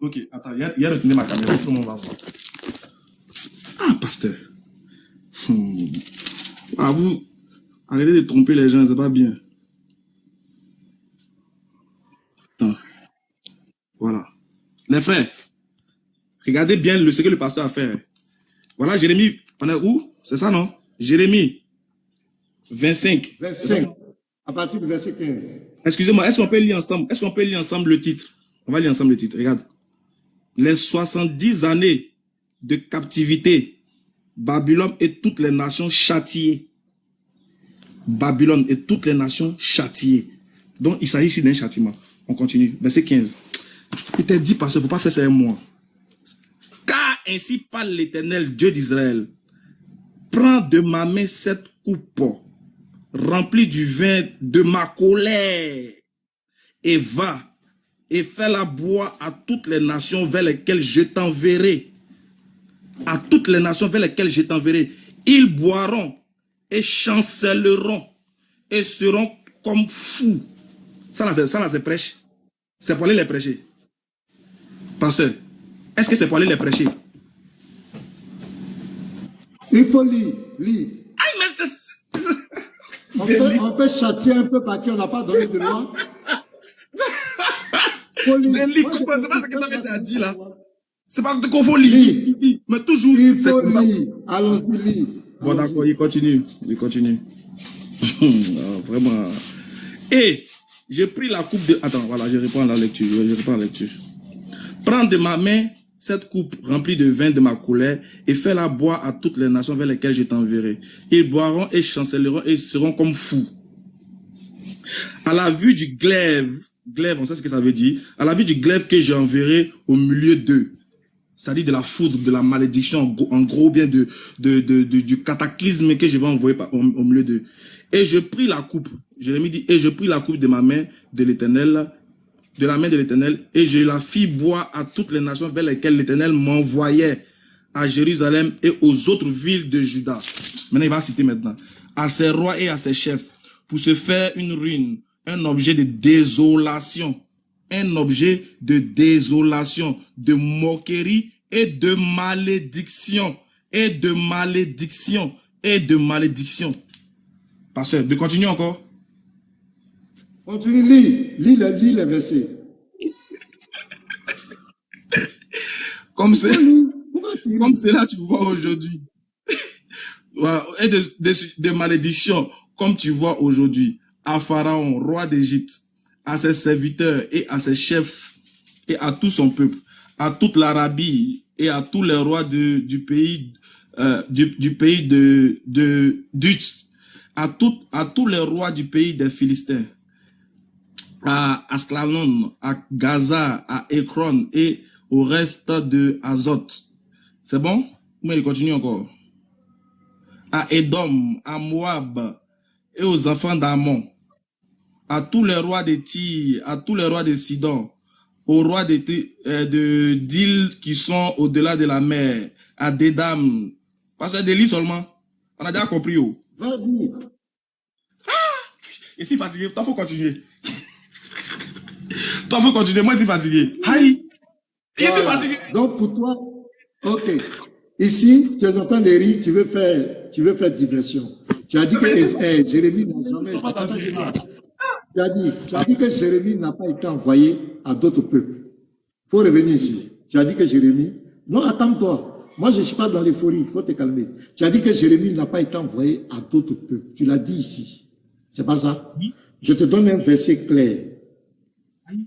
Ok. Attends, il y a retenu ma caméra. Tout le monde va voir. Ah, pasteur. Ah, vous, arrêtez de tromper les gens, c'est pas bien. Attends. Voilà. Les frères, regardez bien ce que le pasteur a fait. Voilà, Jérémie, on est où? C'est ça, non? Jérémie 25.
25, à partir du verset 15.
Excusez-moi, est-ce qu'on peut lire ensemble le titre? On va lire ensemble le titre, regarde. Les 70 années de captivité, Babylone et toutes les nations châtiées. Babylone et toutes les nations châtiées. Donc, il s'agit ici d'un châtiment. On continue. Verset 15. Il t'a dit, parce qu'il ne faut pas faire ça un mois. Car ainsi parle l'Éternel, Dieu d'Israël. Prends de ma main cette coupe remplie du vin de ma colère et va et fais-la boire à toutes les nations vers lesquelles je t'enverrai. À toutes les nations vers lesquelles je t'enverrai. Ils boiront et chancelleront et seront comme fous. Ça là, c'est prêche. C'est pour aller les prêcher. Pasteur, est-ce que c'est pour aller les prêcher?
Il faut lire.
Aïe, mais c'est...
On peut châtier un peu par qui on n'a pas donné de loi.
C'est pas ce que tu as dit là. C'est pas qu'il faut lire. Mais toujours.
Il faut lire. Allons-y, lire.
Bon, d'accord, il continue. Non, vraiment. Et j'ai pris la coupe de... Attends, voilà, je reprends la lecture. Prends de ma main cette coupe remplie de vin de ma colère et fais-la boire à toutes les nations vers lesquelles je t'enverrai. Ils boiront et chancelleront et seront comme fous. À la vue du glaive, on sait ce que ça veut dire, à la vue du glaive que j'enverrai au milieu d'eux, c'est-à-dire de la foudre, de la malédiction, en gros bien du cataclysme que je vais envoyer au milieu d'eux. Et je pris la coupe, Jérémie dit, et je pris la coupe de ma main de l'Éternel, de la main de l'Éternel, et je la fis boire à toutes les nations vers lesquelles l'Éternel m'envoyait, à Jérusalem et aux autres villes de Juda. Maintenant, il va citer maintenant. À ses rois et à ses chefs, pour se faire une ruine, un objet de désolation, de moquerie et de malédiction. et de malédiction. Et de malédiction. Pasteur, de continuer encore.
Continue, lis les versets.
Comme c'est là, tu vois aujourd'hui. Voilà. Et de malédiction, comme tu vois aujourd'hui, à Pharaon, roi d'Égypte, à ses serviteurs et à ses chefs et à tout son peuple, à toute l'Arabie et à tous les rois du pays d'Uz, à tous les rois du pays des Philistins, à Ascalon, à Gaza, à Ekron et au reste de Azote. C'est bon? Mais il continue encore. À Édom, à Moab et aux enfants d'Ammon, à tous les rois de Tyr, à tous les rois de Sidon, aux rois d'îles qui sont au-delà de la mer, à Dédam. Parce que des lits seulement. On a déjà compris. Oh.
Vas-y.
Et si fatigué, toi faut continuer. Toi faut continuer, moi je suis fatigué. Aïe. Et voilà. Si fatigué.
Donc pour toi, ok. Ici, tu es en train de rire, tu veux faire diversion. Tu as dit que Jérémie n'a jamais... Tu as dit que Jérémie n'a pas été envoyé à d'autres peuples. Il faut revenir ici. Tu as dit que Jérémie... Non, attends-toi. Moi, je ne suis pas dans l'euphorie. Il faut te calmer. Tu as dit que Jérémie n'a pas été envoyé à d'autres peuples. Tu l'as dit ici. C'est pas ça? Oui. Je te donne un verset clair.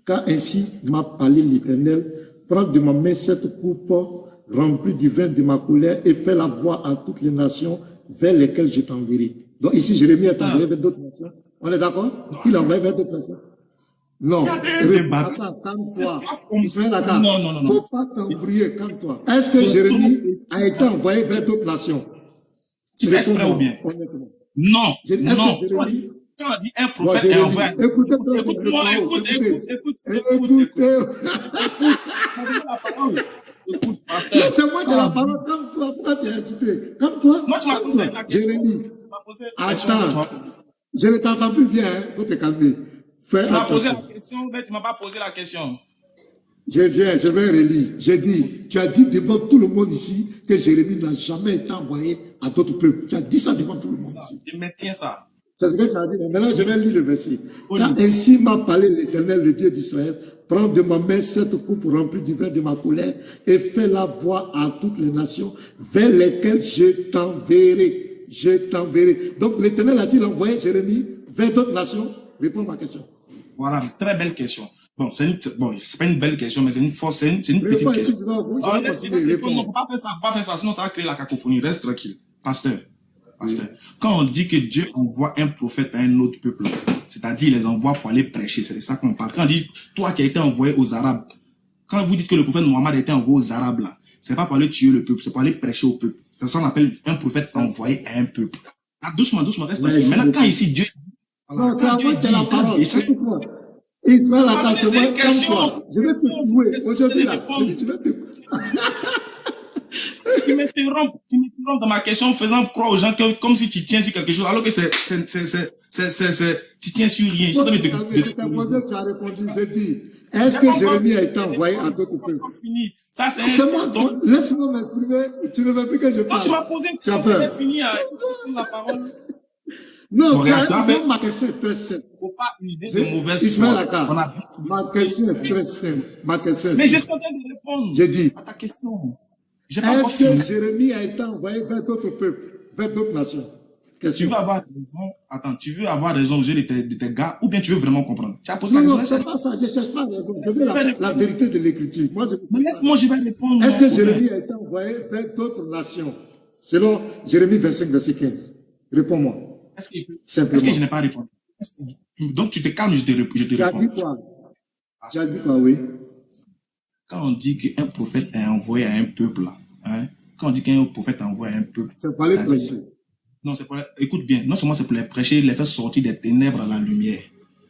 Car ainsi m'a parlé l'Éternel, prends de ma main cette coupe remplie du vin de ma colère et fais-la boire à toutes les nations vers lesquelles je t'enverrai. Donc ici, Jérémie est envoyé vers d'autres nations. On est d'accord? Il est envoyé vers d'autres nations. Non. Attends, calme-toi. Non. Faut pas t'embrouiller, calme-toi. Est-ce que Jérémie a été envoyé vers d'autres nations?
Tu fais exprès ou bien? Non. Non. Quand on dit un prophète est envoyé. Écoute-moi, écoute. Écoute, pasteur.
C'est moi qui ai la parole. Calme-toi. Pourquoi tu es agité? Calme-toi.
Moi, tu m'as posé la question.
Jérémie. Attends. Je ne t'entends plus bien. Faut te calmer.
Tu m'as posé la question, mais tu ne m'as pas posé la question.
Je vais relire. J'ai dit, tu as dit devant tout le monde ici que Jérémie n'a jamais été envoyé à d'autres peuples. Tu as dit ça devant tout le monde ici.
Je maintiens ça.
C'est ce que tu as dit. Maintenant, je vais lire le verset. Car ainsi m'a parlé l'Éternel, le Dieu d'Israël. Prends de ma main cette coupe remplie du vin de ma colère et fais-la boire à toutes les nations vers lesquelles je t'enverrai. Je t'enverrai. Donc l'Éternel a-t-il envoyé Jérémie vers d'autres nations? Réponds à ma question.
Voilà, très belle question. Bon, c'est pas une belle question, mais c'est une petite question. Non, on ne peut pas faire ça, sinon ça va créer la cacophonie. Reste tranquille. Pasteur. Quand on dit que Dieu envoie un prophète à un autre peuple, c'est-à-dire il les envoie pour aller prêcher, c'est de ça qu'on parle. Quand on dit, toi qui as été envoyé aux Arabes, quand vous dites que le prophète Mohammed a été envoyé aux Arabes, là, c'est pas pour aller tuer le peuple, c'est pour aller prêcher au peuple. C'est ça qu'on appelle un prophète envoyé à un peuple. Ah, doucement, reste tranquille. Maintenant, quand ici Dieu...
Non, quand Dieu dit la parole, écoute-moi. Ismaël, attends, c'est moi, calme-toi. Je vais te jouer. Aujourd'hui, là, tu vas te...
Tu m'interromps dans ma question, faisant croire aux gens que, comme si tu tiens sur quelque chose, alors que tu tiens sur rien.
Tu as répondu, j'ai dit, est-ce que Jérémie a été envoyé à d'autres peuples? C'est moi, laisse-moi m'exprimer, tu ne veux plus que je parle.
Tu m'as posé une question, tu as fini à la parole.
Non, ma question est très simple.
Il ne faut pas user de mauvaise
Ismaël, ma question est très simple.
Mais je suis en train de répondre
j'ai dit,
à ta question.
Est-ce que Jérémie a été envoyé vers d'autres peuples, vers d'autres nations?
Tu veux avoir raison, tu veux avoir raison aux yeux de tes gars, ou bien tu veux vraiment comprendre? Tu as posé la question.
Non, c'est pas ça, je ne cherche pas raison. Je veux la vérité de l'écriture.
Mais laisse-moi, je vais répondre.
Est-ce que Jérémie a été envoyé vers d'autres nations? Selon Jérémie 25, verset 15. Réponds-moi.
Est-ce que je n'ai pas répondu? Donc tu te calmes, je te réponds.
Tu as dit quoi? Tu as dit quoi, oui?
Quand on dit qu'un prophète est envoyé à un peuple, hein, quand on dit qu'un prophète est envoyé à un peuple,
c'est pour les prêcher.
Non, c'est pour écoute bien, non seulement c'est pour les prêcher, les faire sortir des ténèbres à la lumière.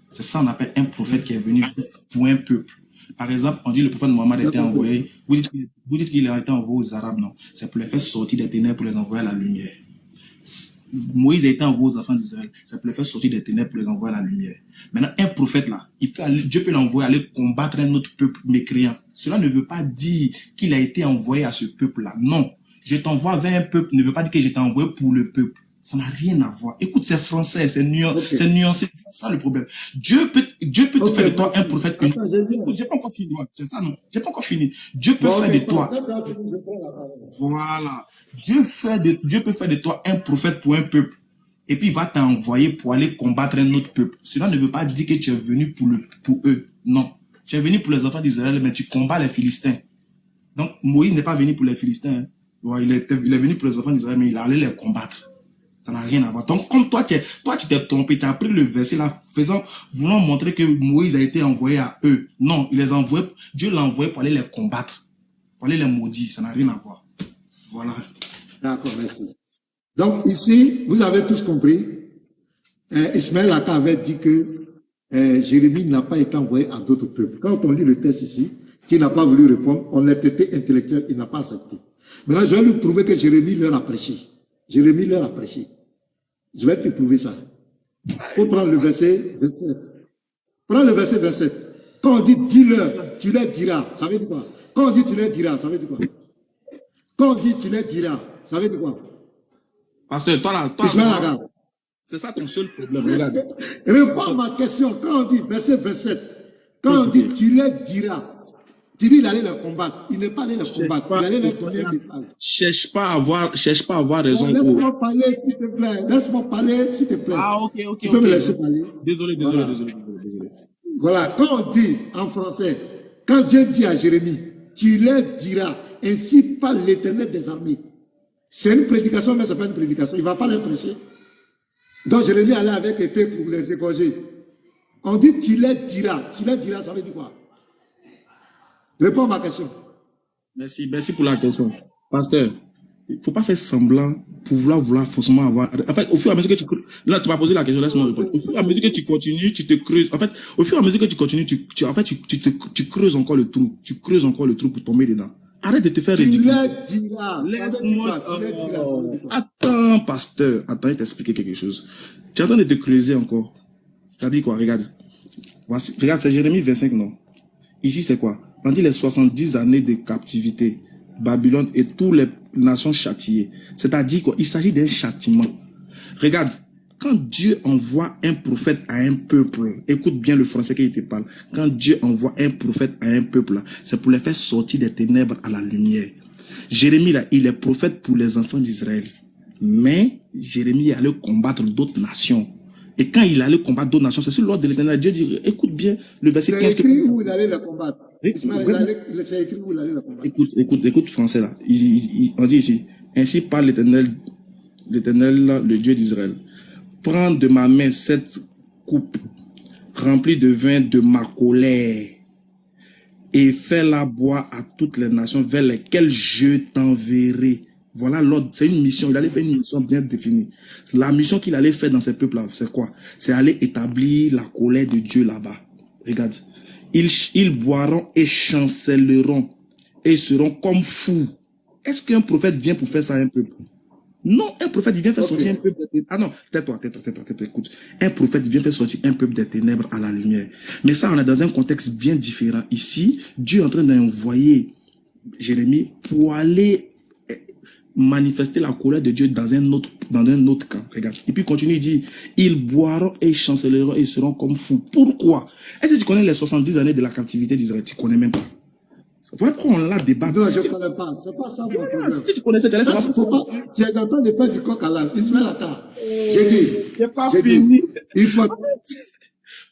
C'est ça qu'on appelle un prophète qui est venu pour un peuple. Par exemple, on dit le prophète Mohammed a été envoyé, vous dites qu'il a été envoyé aux Arabes, non. C'est pour les faire sortir des ténèbres pour les envoyer à la lumière. Moïse a été envoyé aux enfants d'Israël, c'est pour les faire sortir des ténèbres pour les envoyer à la lumière. Maintenant, un prophète là, Dieu peut l'envoyer aller combattre un autre peuple mécréant. Cela ne veut pas dire qu'il a été envoyé à ce peuple-là. Non. je t'envoie vers un peuple ne veut pas dire que je t'ai envoyé pour le peuple. Ça n'a rien à voir. Écoute, c'est français, c'est nuancé. C'est ça le problème. Dieu peut te faire de toi un prophète. Écoute, j'ai pas encore fini. C'est ça, non? J'ai pas encore fini. Dieu peut faire de toi. Voilà. Dieu peut faire de toi un prophète pour un peuple. Et puis il va t'envoyer pour aller combattre un autre peuple. Cela ne veut pas dire que tu es venu pour eux. Non. Tu es venu pour les enfants d'Israël, mais tu combats les Philistins. Donc Moïse n'est pas venu pour les Philistins. Hein. Ouais, il est venu pour les enfants d'Israël, mais il allait les combattre. Ça n'a rien à voir. Donc, comme toi, tu t'es trompé, tu as pris le verset là, voulant montrer que Moïse a été envoyé à eux. Non, Dieu l'a envoyé pour aller les combattre, pour aller les maudire. Ça n'a rien à voir. Voilà.
D'accord, merci. Donc, ici, vous avez tous compris. Ismaël Aka avait dit que Jérémie n'a pas été envoyé à d'autres peuples. Quand on lit le texte ici, qui n'a pas voulu répondre, on a été intellectuel, il n'a pas accepté. Maintenant, je vais lui prouver que Jérémie leur a prêché. Jérémie leur a prêché. Je vais te prouver ça. Il faut prendre le verset 27. Prends le verset 27. Quand on dit dis-leur, tu leur diras, ça veut dire quoi? Quand on dit tu leur diras, ça veut dire quoi? Quand on dit tu leur diras, ça veut dire quoi?
Pasteur, toi, c'est ça ton seul problème. Regarde.
Réponds à ma question. Quand on dit verset 27, quand on dit tu leur diras, tu dis il allait les combattre. Il n'est pas allé les combattre. Il allait les connaître des femmes.
Cherche pas à avoir raison.
Laisse-moi parler, s'il te plaît. Laisse-moi parler, s'il te plaît.
Ah, ok.
Tu peux me laisser parler?
Désolé.
Voilà. Quand on dit en français, quand Dieu dit à Jérémie, tu leur diras, ainsi parle l'Éternel des armées. C'est une prédication, mais ce n'est pas une prédication. Il ne va pas les prêcher. Donc Jérémie allait avec épée pour les égorger. On dit tu leur diras. Tu leur diras, ça veut dire quoi? Réponds à ma question.
Merci pour la question. Pasteur, il ne faut pas faire semblant pour vouloir forcément avoir... En fait, au fur et à mesure que tu... Là, tu m'as posé la question, laisse-moi répondre. Au fur et à mesure que tu continues, tu te creuses. En fait, au fur et à mesure que tu continues, tu creuses encore le trou. Tu creuses encore le trou pour tomber dedans. Arrête de te faire ridicule.
Tu leur diras.
Laisse-moi... Attends, pasteur. Attends, je vais t'expliquer quelque chose. Tu es en train de te creuser encore. C'est-à-dire quoi? Regarde. Voici. Regarde, c'est Jérémie 25, non? Ici, c'est quoi? On dit les 70 années de captivité, Babylone et toutes les nations châtiées. C'est-à-dire quoi? Il s'agit d'un châtiment. Regarde, quand Dieu envoie un prophète à un peuple, écoute bien le français qu'il te parle. Quand Dieu envoie un prophète à un peuple, c'est pour les faire sortir des ténèbres à la lumière. Jérémie, là, il est prophète pour les enfants d'Israël. Mais Jérémie allait combattre d'autres nations. Et quand il allait combattre d'autres nations, c'est sur l'ordre de l'Éternel. Dieu dit, écoute bien le verset 15.
C'est écrit où il allait la combattre. C'est écrit où il allait la combattre.
Écoute français là. On dit ici, ainsi parle l'Éternel, le Dieu d'Israël. Prends de ma main cette coupe remplie de vin de ma colère et fais-la boire à toutes les nations vers lesquelles je t'enverrai. Voilà l'ordre, c'est une mission. Il allait faire une mission bien définie. La mission qu'il allait faire dans ces peuples-là, c'est quoi? C'est aller établir la colère de Dieu là-bas. Regarde. Ils boiront et chancelleront et seront comme fous. Est-ce qu'un prophète vient pour faire ça à un peuple? Non, un prophète il vient faire sortir un peuple des ténèbres. Ah non, tais-toi, écoute. Un prophète vient faire sortir un peuple des ténèbres à la lumière. Mais ça, on est dans un contexte bien différent. Ici, Dieu est en train d'envoyer Jérémie pour aller manifester la colère de Dieu dans un autre camp. Regarde. Et puis continue, il dit, ils boiront et chancelleront et seront comme fous. Pourquoi? Est-ce que tu connais les 70 années de la captivité d'Israël? Tu connais même pas. Voilà pourquoi on l'a débattu.
Non, je ne connais pas. C'est pas ça mon problème.
Si tu connaissais, tu allais savoir pourquoi.
Tu es en train de faire du coq à l'âne. Ismaël Ata. J'ai dit.
J'ai pas fini.
Il faut...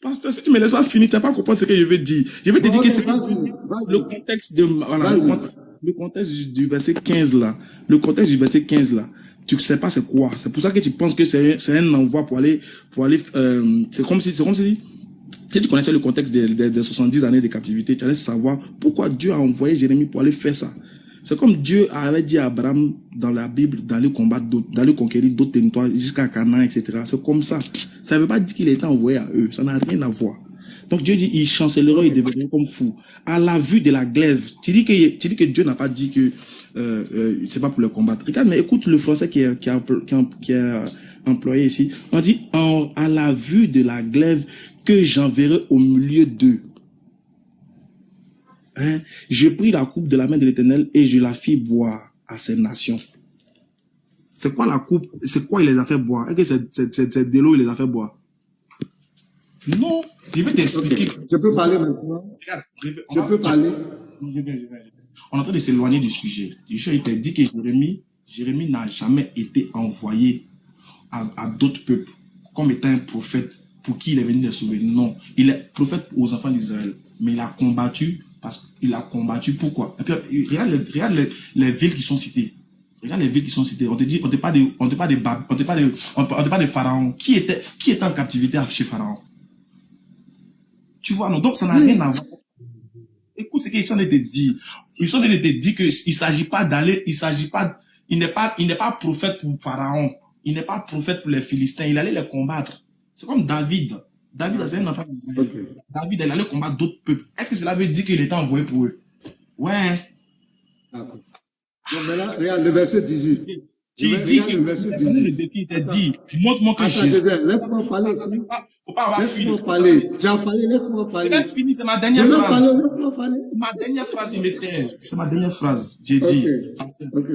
Pasteur, si tu me laisses pas finir, tu n'as pas compris ce que je vais dire. Je vais te dire que c'est le contexte de, voilà, le contexte du verset 15 là. Le contexte du verset 15 là. Tu ne sais pas c'est quoi. C'est pour ça que tu penses que c'est un envoi pour aller, c'est comme si, si tu connaissais le contexte des 70 années de captivité, tu allais savoir pourquoi Dieu a envoyé Jérémie pour aller faire ça. C'est comme Dieu avait dit à Abraham dans la Bible d'aller combattre d'aller conquérir d'autres territoires jusqu'à Canaan, etc. C'est comme ça. Ça ne veut pas dire qu'il a été envoyé à eux. Ça n'a rien à voir. Donc Dieu dit, ils chancelleront, ils deviendront comme fous. À la vue de la glaive, tu dis que Dieu n'a pas dit que c'est pas pour le combattre. Regarde, mais écoute le français qui est employé ici. On dit, à la vue de la glaive que j'enverrai au milieu d'eux. Hein? Je pris la coupe de la main de l'Éternel et je la fis boire à ces nations. C'est quoi la coupe? C'est quoi il les a fait boire? Est-ce que c'est de l'eau il les a fait boire? Non, je vais t'expliquer.
Okay. Je peux parler maintenant?
Regarde,
je peux parler?
Je vais. On est en train de s'éloigner du sujet. Il t'a dit que Jérémie n'a jamais été envoyé à d'autres peuples comme étant un prophète pour qui il est venu les sauver. Non, il est prophète aux enfants d'Israël. Mais il a combattu pourquoi? Et puis, regarde les villes qui sont citées. Regarde les villes qui sont citées. On te dit, on ne pas des pharaons. Qui était en captivité chez Pharaon? Tu vois, non, donc ça n'a rien à voir. Écoute ce qu'ils sont de te dire. Ils sont de te dire qu'il ne s'agit pas d'aller, il n'est pas prophète pour Pharaon. Il n'est pas prophète pour les Philistins. Il allait les combattre. C'est comme David. David, c'est un enfant d'Israël. Okay. David, il allait combattre d'autres peuples. Est-ce que cela veut dire qu'il était envoyé pour eux? Ouais.
D'accord. Donc maintenant, regarde le verset 18.
Tu dis que le verset 18. Le défi t'a dit, montre-moi que Jésus.
Laisse-moi parler ici.
Faut pas avoir fini.
Laisse-moi parler. Tu as parlé, laisse-moi parler.
C'est fini, c'est ma dernière phrase.
Parler, laisse-moi parler.
Ma dernière phrase, il m'était. C'est ma dernière phrase. J'ai dit,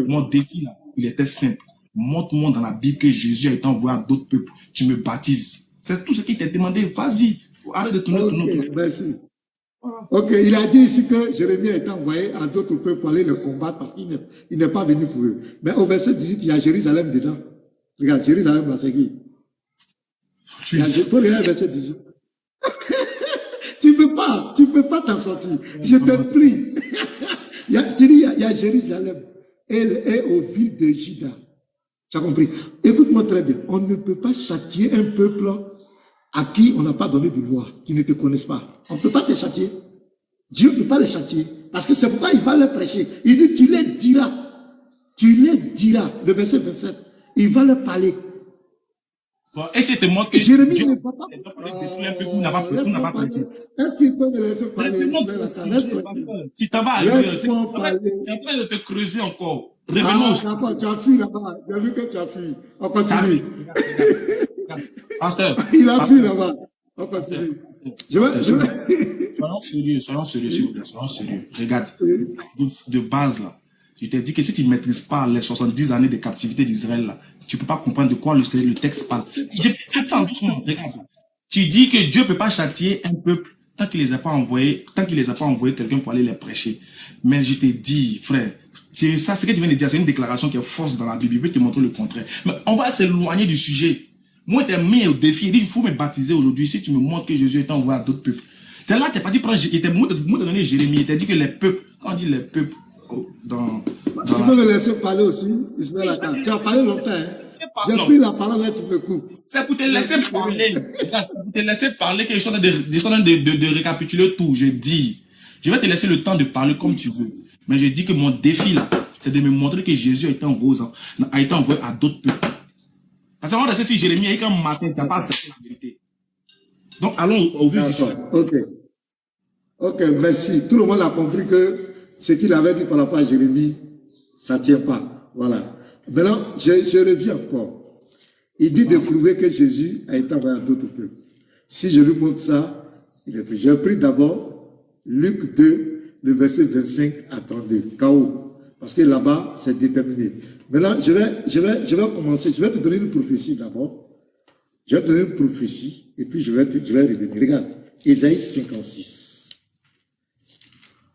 mon défi là, il était simple. Montre-moi dans la Bible que Jésus a été envoyé à d'autres peuples. Tu me baptises. C'est tout ce qu'il t'a demandé. Vas-y. Arrête de tourner ton autre.
Merci. Ok, il a dit ici que Jérémie a été envoyé à d'autres peuples pour aller le combattre parce qu'il n'est pas venu pour eux. Mais au verset 18, il y a Jérusalem dedans. Regarde, Jérusalem, là, c'est qui? Il faut regarder le verset 18. Tu peux pas t'en sortir. Je te prie. Tu dis, il y a Jérusalem. Elle est aux villes de Juda. Tu as compris? Écoute-moi très bien. On ne peut pas châtier un peuple à qui on n'a pas donné de loi, qui ne te connaissent pas. On ne peut pas te châtier. Dieu ne peut pas les châtier. Parce que c'est pourquoi il va leur prêcher. Il dit, tu les diras. Tu les diras. Le verset 27. Il va leur parler.
Bon, et c'est te montre que
Jérémie ne peut pas
prêché.
Est-ce qu'il peut me laisser parler?
Tu t'en vas ailleurs. Tu es en train de te creuser encore. Revenons.
Tu as fui là-bas. J'ai vu que tu as fui. On continue.
Pasteur.
Il a fui là-bas. On continue.
Soyons sérieux, s'il vous plaît. Soyons sérieux. Regarde, de base là, je t'ai dit que si tu ne maîtrises pas les 70 années de captivité d'Israël là, tu ne peux pas comprendre de quoi le texte parle. Attends, doucement, regarde ça. Tu dis que Dieu ne peut pas châtier un peuple tant qu'il ne les a pas envoyés, quelqu'un pour aller les prêcher. Mais je te dis, frère, c'est ça, ce que tu viens de dire, c'est une déclaration qui est fausse dans la Bible. Je vais te montrer le contraire. Mais on va s'éloigner du sujet. Moi, tu es mis au défi. Il dit, il faut me baptiser aujourd'hui si tu me montres que Jésus est envoyé à d'autres peuples. C'est là que tu n'as pas dit, il t'a donné Jérémie. Il t'a dit que les peuples, quand on dit les peuples,
tu peux me laisser parler aussi, Ismaël Aka. Tu as parlé longtemps, hein? J'ai pris la parole là, tu me coupes.
C'est pour te laisser parler. C'est pour te laisser parler que je suis en train de récapituler tout. Je dis, je vais te laisser le temps de parler comme tu veux. Mais je dis que mon défi là, c'est de me montrer que Jésus a été envoyé à d'autres peuples. Parce que on va si Jérémie a dit qu'un matin, tu n'as pas accepté la vérité. Donc allons au vif du sujet.
Ok, merci. Tout le monde a compris que ce qu'il avait dit par rapport à Jérémie, ça ne tient pas. Voilà. Maintenant, je reviens encore. Il dit de prouver que Jésus a été envoyé à d'autres peuples. Si je lui montre ça, j'ai pris d'abord Luc 2, le verset 25 à 32, KO. Parce que là-bas, c'est déterminé. Maintenant, je vais commencer. Je vais te donner une prophétie d'abord. Je vais te donner une prophétie, et puis je vais revenir. Regarde, Ésaïe 56.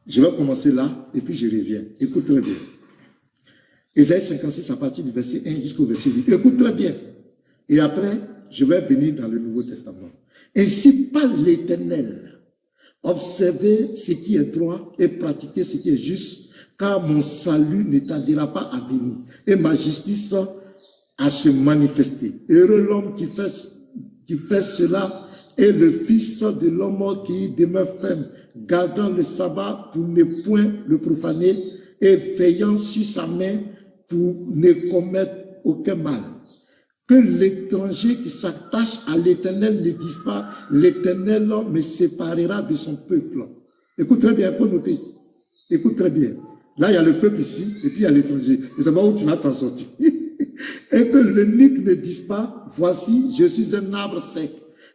Je vais commencer là, et puis je reviens. Écoute très bien. Ésaïe 56, à partir du verset 1 jusqu'au verset 8. Écoute très bien. Et après, je vais venir dans le Nouveau Testament. Ainsi parle l'Éternel. Observez ce qui est droit et pratiquez ce qui est juste, car mon salut ne tardera pas à venir, et ma justice à se manifester. Heureux l'homme qui fait cela, et le fils de l'homme qui demeure ferme, gardant le sabbat pour ne point le profaner, et veillant sur sa main pour ne commettre aucun mal. Que l'étranger qui s'attache à l'Éternel ne dise pas, l'Éternel me séparera de son peuple. Écoute très bien, il faut noter. Écoute très bien. Là, il y a le peuple ici, et puis il y a l'étranger. Et c'est pas où tu vas t'en sortir. Et que l'eunuque ne dise pas, voici, je suis un arbre sec.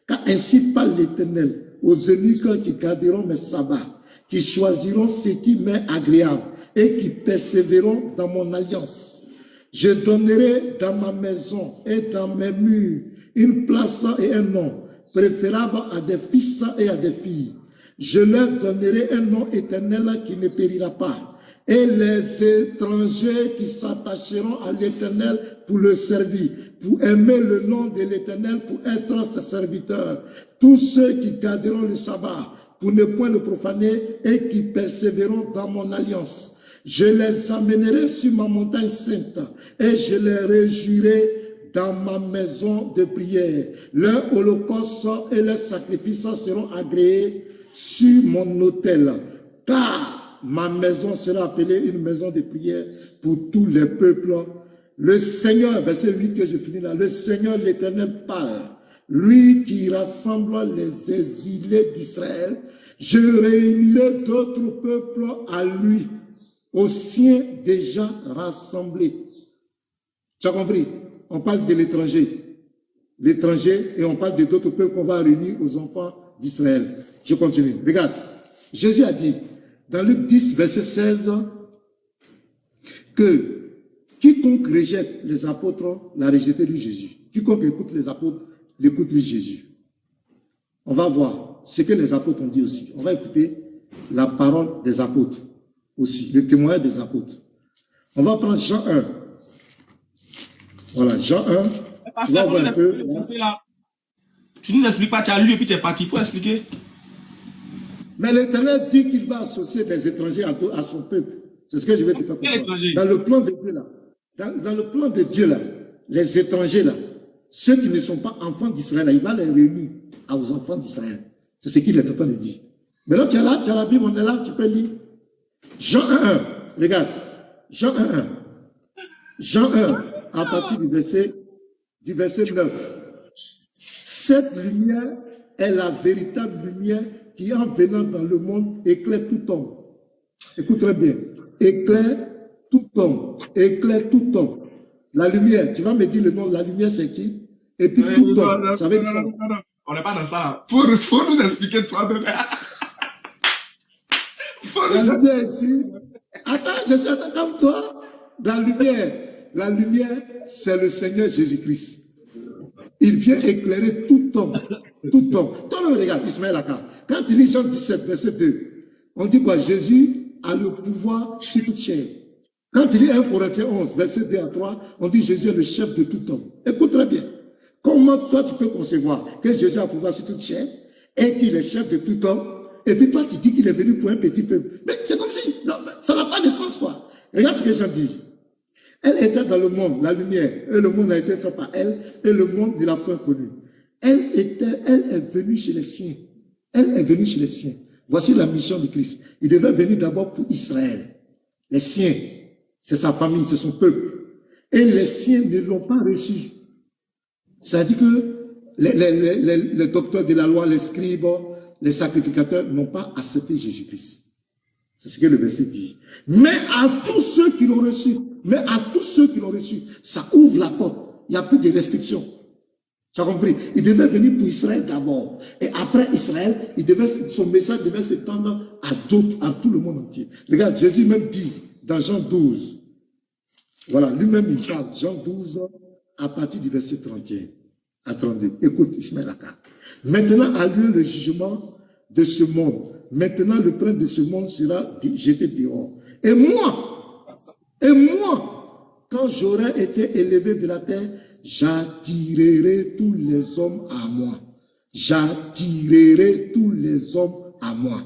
Car ainsi parle l'Éternel aux eunuques qui garderont mes sabbats, qui choisiront ce qui m'est agréable, et qui persévéreront dans mon alliance. Je donnerai dans ma maison et dans mes murs une place et un nom, préférable à des fils et à des filles. Je leur donnerai un nom éternel qui ne périra pas. Et les étrangers qui s'attacheront à l'Éternel pour le servir, pour aimer le nom de l'Éternel, pour être ses serviteurs. Tous ceux qui garderont le sabbat, pour ne point le profaner, et qui persévéreront dans mon alliance. Je les amènerai sur ma montagne sainte, et je les réjouirai dans ma maison de prière. Leurs holocaustes et leurs sacrifices seront agréés sur mon autel, car ma maison sera appelée une maison de prière pour tous les peuples. Le Seigneur, verset 8 que je finis là, le Seigneur l'Éternel parle, lui qui rassemble les exilés d'Israël. Je réunirai d'autres peuples à lui, aux siens déjà rassemblés. Tu as compris? On parle de l'étranger. L'étranger, et on parle de d'autres peuples qu'on va réunir aux enfants d'Israël. Je continue. Regarde, Jésus a dit, dans Luc 10, verset 16, que quiconque rejette les apôtres l'a rejeté lui Jésus. Quiconque écoute les apôtres, l'écoute lui Jésus. On va voir ce que les apôtres ont dit aussi. On va écouter la parole des apôtres aussi, le témoignage des apôtres. On va prendre Jean 1. Voilà, Jean 1. Tu vas voir un peu.
Là. Tu ne nous expliques pas, tu as lu et puis tu es parti. Il faut expliquer.
Mais l'Éternel dit qu'il va associer des étrangers à son peuple. C'est ce que je vais te faire comprendre. Dans le plan de Dieu là, dans le plan de Dieu là, les étrangers là, ceux qui ne sont pas enfants d'Israël, il va les réunir aux enfants d'Israël. C'est ce qu'il est en train de dire. Maintenant tu as la Bible, on est là, tu peux lire. Jean 1.1, regarde. Jean 1.1. Jean 1, à partir du verset 9. Cette lumière est la véritable lumière qui, en venant dans le monde, éclaire tout homme. Écoute très bien. Éclaire tout homme. Éclaire tout homme. La lumière, tu vas me dire le nom, la lumière c'est qui? Et puis tout homme. Ça veut dire
non. On n'est pas dans ça. Faut nous expliquer toi-même.
La lumière ici. Attends, je suis comme toi. La lumière, c'est le Seigneur Jésus-Christ. Il vient éclairer tout homme. Tout homme. Toi-même, regarde, Ismaël Aka. Quand il lit Jean 17, verset 2, on dit quoi? Jésus a le pouvoir sur toute chair. Quand il lit 1 Corinthiens 11, verset 2 à 3, on dit Jésus est le chef de tout homme. Écoute très bien. Comment toi tu peux concevoir que Jésus a le pouvoir sur toute chair et qu'il est chef de tout homme, et puis toi tu dis qu'il est venu pour un petit peuple? Mais c'est comme si, non, ça n'a pas de sens quoi. Regarde ce que Jean dit. Elle était dans le monde, la lumière, et le monde a été fait par elle, et le monde ne l'a point connue. Elle est venue chez les siens. Elle est venue chez les siens. Voici la mission de Christ. Il devait venir d'abord pour Israël. Les siens, c'est sa famille, c'est son peuple. Et les siens ne l'ont pas reçu. Ça dit que les docteurs de la loi, les scribes, les sacrificateurs n'ont pas accepté Jésus-Christ. C'est ce que le verset dit. Mais à tous ceux qui l'ont reçu, ça ouvre la porte. Il n'y a plus de restrictions. Tu as compris? Il devait venir pour Israël d'abord. Et après Israël, son message devait s'étendre à d'autres, à tout le monde entier. Regarde, Jésus même dit dans Jean 12. Voilà, lui-même il parle. Jean 12, à partir du verset 31 à 32. Écoute, Ismaël Aka. Maintenant a lieu le jugement de ce monde. Maintenant, le prince de ce monde sera jeté dehors. Et moi, quand j'aurai été élevé de la terre, j'attirerai tous les hommes à moi. J'attirerai tous les hommes à moi.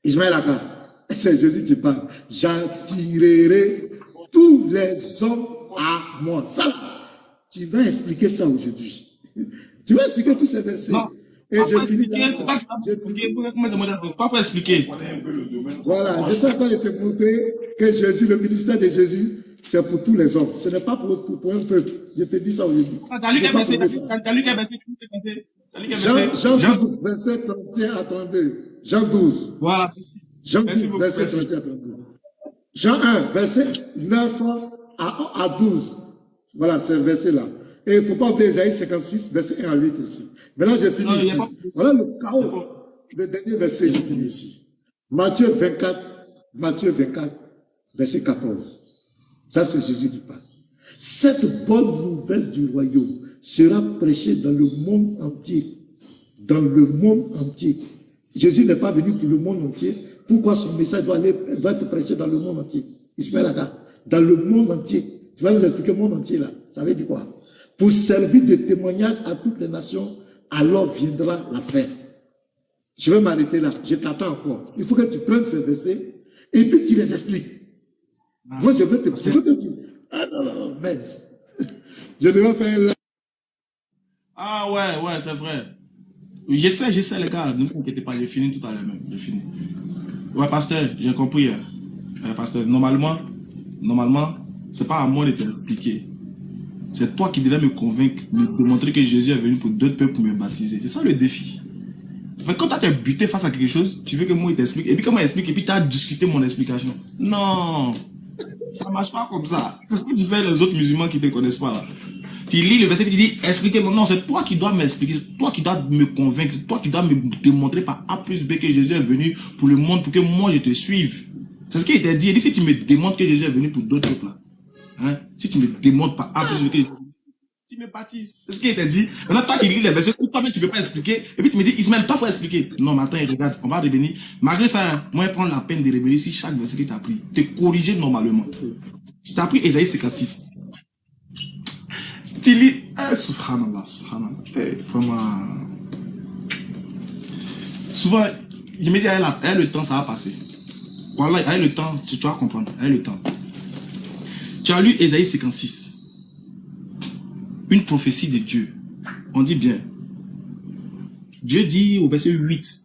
Ismaël Aka, c'est Jésus qui parle. J'attirerai tous les hommes à moi. Ça, tu vas expliquer ça aujourd'hui. Tu vas expliquer tous ces versets.
Non.
Et je finis là.
C'est pas que expliquer. Pourquoi faut expliquer?
Voilà, je suis en train de te montrer que Jésus, le ministère de Jésus, c'est pour tous les hommes. Ce n'est pas pour un peuple. Je te dis ça aujourd'hui.
T'as lu quel verset?
Jean 12, verset 31 à 32. Jean 12.
Voilà.
Jean 12, verset 31 à 32. Jean 1, verset 9 à 12. Voilà, c'est le verset-là. Et il ne faut pas oublier Isaïe 56, verset 1 à 8 aussi. Maintenant, j'ai fini ici. Voilà le chaos. Le dernier verset, j'ai fini ici. Matthieu 24, verset 14. Ça, c'est Jésus qui parle. Cette bonne nouvelle du royaume sera prêchée dans le monde entier. Dans le monde entier. Jésus n'est pas venu pour le monde entier. Pourquoi son message doit être prêché dans le monde entier? Ismaël Aga, dans le monde entier. Tu vas nous expliquer le monde entier là. Ça veut dire quoi? Pour servir de témoignage à toutes les nations, alors viendra la fin. Je vais m'arrêter là. Je t'attends encore. Il faut que tu prennes ces versets et puis tu les expliques. Moi, je veux que tu... Ah non, non, merde. Je devrais faire là.
Ah ouais, c'est vrai. J'essaie les gars, ne vous inquiétez pas, j'ai fini tout à l'heure même, j'ai fini. Ouais, pasteur, j'ai compris. Pasteur, normalement, c'est pas à moi de t'expliquer. C'est toi qui devais me convaincre, me démontrer que Jésus est venu pour d'autres peuples pour me baptiser. C'est ça le défi. Enfin, quand tu as été buté face à quelque chose, tu veux que moi il t'explique, et puis comment il explique, et puis tu as discuté mon explication. Non, ça marche pas comme ça. C'est ce que tu fais les autres musulmans qui ne te connaissent pas là. Tu lis le verset et tu dis, expliquez-moi. Non, c'est toi qui dois m'expliquer, toi qui dois me convaincre, toi qui dois me démontrer par A plus B que Jésus est venu pour le monde, pour que moi je te suive. C'est ce qu'il t'a dit. Il dit, si tu me démontres que Jésus est venu pour d'autres peuples là, hein, si tu me démontres par A plus B que Jésus, tu me baptises. C'est ce qu'il t'a dit. Maintenant, toi, tu lis les versets, toi-même, tu ne peux pas expliquer. Et puis, tu me dis, Ismaël, toi, il faut expliquer. Non, mais attends, regarde, on va revenir. Malgré ça, moi, je prends la peine de revenir si chaque verset que tu as pris, te corriger normalement. Tu as pris Ésaïe 56. Tu lis, subhanallah, vraiment. Souvent, je me dis, avec le temps, ça va passer. Voilà, avec le temps, tu vas comprendre. Avec le temps. Tu as lu Ésaïe 56. Une prophétie de Dieu. On dit bien. Dieu dit au verset 8,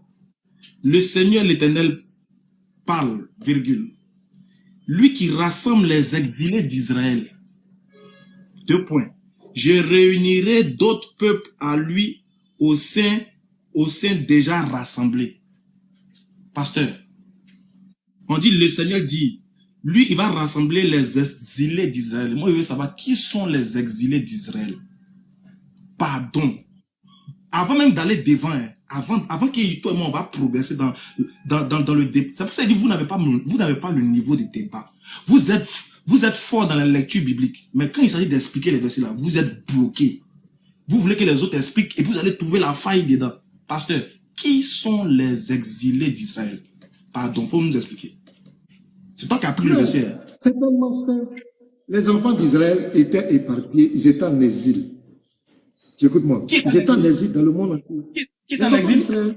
le Seigneur l'Éternel parle, virgule. Lui qui rassemble les exilés d'Israël. 2 points. Je réunirai d'autres peuples à lui au sein déjà rassemblés. Pasteur, on dit, le Seigneur dit, lui, il va rassembler les exilés d'Israël. Moi, je veux savoir qui sont les exilés d'Israël. Pardon. Avant même d'aller devant, hein, avant que toi et moi, on va progresser dans le débat. C'est pour ça que je dis, vous n'avez pas le niveau de débat. Vous êtes fort dans la lecture biblique. Mais quand il s'agit d'expliquer les versets là, vous êtes bloqué. Vous voulez que les autres expliquent et puis vous allez trouver la faille dedans. Pasteur, qui sont les exilés d'Israël? Pardon, il faut nous expliquer. C'est toi qui as pris le verset. Hein.
C'est tellement simple. Les enfants d'Israël étaient éparpillés, ils étaient en exil. Tu écoutes moi. Ils étaient en exil dans le monde entier.
Qui est en exil?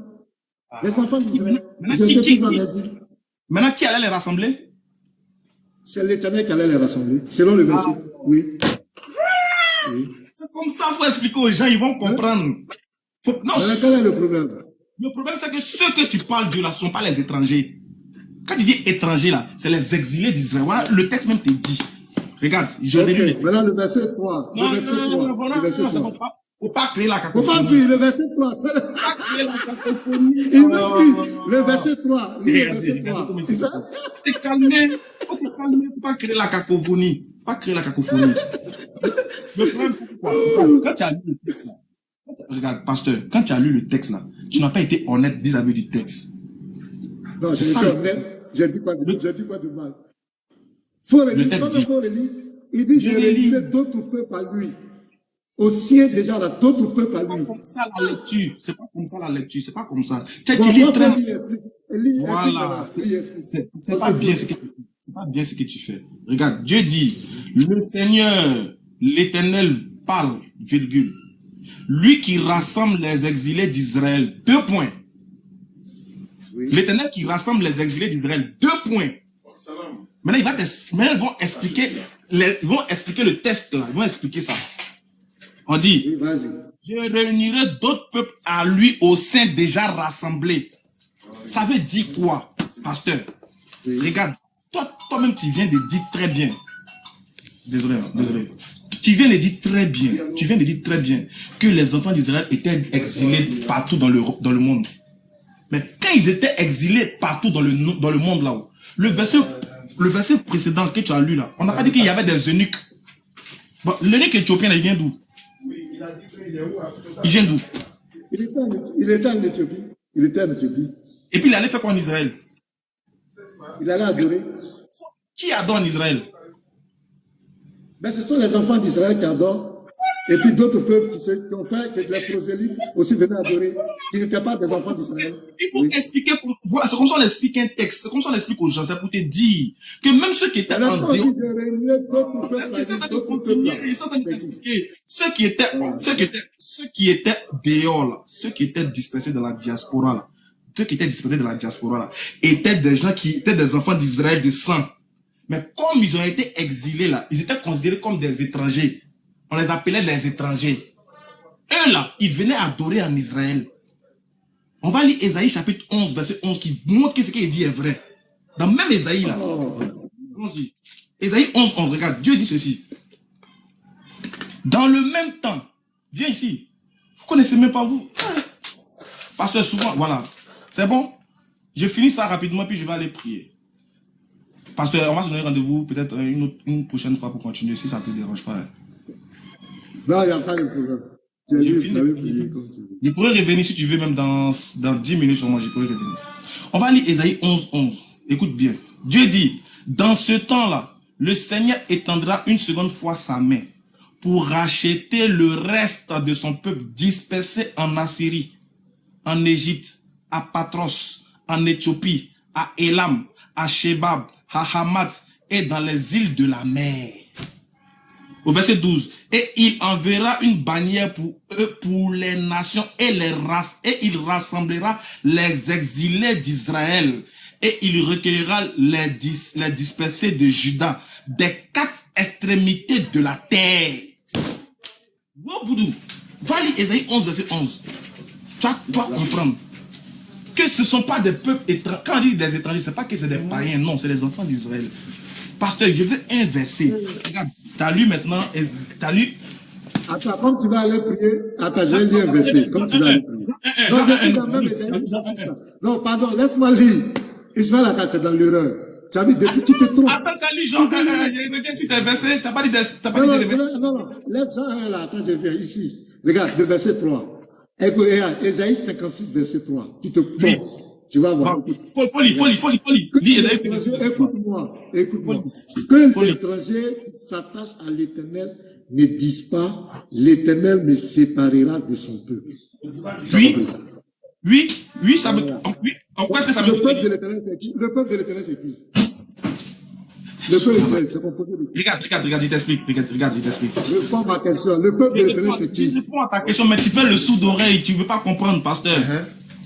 Les enfants d'Israël, ils étaient tous en exil.
Maintenant, qui allait les rassembler?
C'est l'Éternel qui allait les rassembler, selon le verset. Oui.
C'est comme ça, il faut expliquer aux gens, ils vont comprendre. Non,
quel est le problème?
Le problème, c'est que ceux que tu parles de là ne sont pas les étrangers. Quand tu dis étrangers là, c'est les exilés d'Israël. Voilà, le texte même te dit. Regarde, je relis les...
Maintenant, le verset 3.
Non,
le verset 3.
Faut pas créer la cacophonie.
Faut pas fuir, le verset 3.
Faut pas créer la cacophonie.
Il me fuit. Le verset 3. Le verset 3. C'est ça?
T'es calmé. Faut te calmer. Faut pas créer la cacophonie. Faut pas créer la cacophonie. Le problème, c'est quoi? Quand tu as lu le texte là, regarde, pasteur, quand tu as lu le texte là, tu n'as pas été honnête vis-à-vis du texte.
Non, j'ai été honnête. J'ai dit quoi de mal. Faut relire. Faut relire. Il dit, je relirai d'autres peuples à lui. Au sien déjà là, d'autres peuples à lui.
C'est pas comme ça la lecture. C'est pas comme ça la lecture. C'est pas comme ça. Tu lis très... Voilà. C'est pas bien ce que tu fais. C'est pas bien ce que tu fais. Regarde, Dieu dit, le Seigneur, l'Éternel parle, virgule. Lui qui rassemble les exilés d'Israël. 2 points. Oui. L'Éternel qui rassemble les exilés d'Israël. 2 points. Maintenant, ils vont expliquer le texte là. Ils vont expliquer ça. On dit, oui, je réunirai d'autres peuples à lui au sein déjà rassemblés. Ça veut dire quoi, pasteur? Oui. Regarde, toi-même, tu viens de dire très bien. Désolé. Tu viens de dire très bien que les enfants d'Israël étaient exilés partout dans le monde. Mais quand ils étaient exilés partout dans le monde là-haut, le verset précédent que tu as lu là, on n'a pas dit qu'il y avait des eunuques. Bon, l'eunuque éthiopien, il vient d'où? Il vient d'où?
Il était en Éthiopie.
Et puis il allait faire quoi en Israël?
Il allait adorer.
Qui adore en Israël?
Mais ce sont les enfants d'Israël qui adorent. Et puis d'autres peuples qui ont fait que les prosélytes aussi venaient adorer, qui n'étaient pas des enfants d'Israël.
Il faut expliquer, voilà, c'est comme ça on explique un texte, c'est comme ça on explique aux gens, c'est pour te dire que même ceux qui étaient en dehors, ils sont en train de continuer, ils sont en train de t'expliquer. Ceux qui étaient dehors là, ceux qui étaient dispersés dans la diaspora là, ceux qui étaient dispersés dans la diaspora là, étaient des gens qui étaient des enfants d'Israël de sang. Mais comme ils ont été exilés là, ils étaient considérés comme des étrangers. On les appelait les étrangers. Eux là, ils venaient adorer en Israël. On va lire Ésaïe chapitre 11, verset 11, qui montre que ce qu'il dit est vrai. Dans même Ésaïe là. Allons-y. Ésaïe 11, 11, regarde, Dieu dit ceci. Dans le même temps, viens ici. Vous connaissez même pas vous. Pasteur, souvent, voilà. C'est bon? Je finis ça rapidement, puis je vais aller prier. Pasteur, on va se donner rendez-vous peut-être une prochaine fois pour continuer, si ça ne te dérange pas. Hein.
Non, il n'y a pas de problème.
Je pourrais revenir si tu veux, même dans 10 minutes sur moi, je pourrais revenir. On va lire Ésaïe 11, 11. Écoute bien. Dieu dit, dans ce temps-là, le Seigneur étendra une seconde fois sa main pour racheter le reste de son peuple dispersé en Assyrie, en Égypte, à Patros, en Éthiopie, à Élam, à Shebab, à Hamath et dans les îles de la mer. Au verset 12, et il enverra une bannière pour eux, pour les nations et il rassemblera les exilés d'Israël et il recueillera les dispersés de Juda des 4 extrémités de la terre. Wow, Boudou, va lire Ésaïe 11, verset 11. Tu dois comprendre que ce ne sont pas des peuples étrangers. Quand on dit des étrangers, ce n'est pas que c'est des païens, non, c'est les enfants d'Israël. Pasteur, je veux un verset. Regarde. T'as lu maintenant, t'as lu.
Attends, comme tu vas aller prier, attends, j'ai lu un verset. Comme tu vas aller prier. Non, je suis dans même non, pardon, laisse-moi lire. Ismaël Aka, tu es dans l'erreur. Tu as vu, depuis tu te trompes.
Attends, t'as lu Jean, reviens si t'as versé, t'as pas dit des
non, laisse Jean là, attends, je viens ici. Regarde, le verset 3. Écoute, Ésaïe 56, verset 3. Tu te trompes. Tu vas voir.
Faut lire.
Écoute-moi. Que l'étranger s'attache à l'Éternel ne dise pas, l'Éternel me séparera de son peuple.
Oui, ça me... Oui, en quoi est-ce que ça me...
Le peuple de l'Éternel, c'est qui? Le peuple de l'Éternel, c'est qui? Le peuple de l'Éternel, c'est composé de qui?
Regarde, il t'explique.
Réponds à ma question. Le peuple de l'Éternel, c'est qui?
Je réponds à ta question, mais tu fais le sourd d'oreille, tu ne veux pas comprendre, pasteur.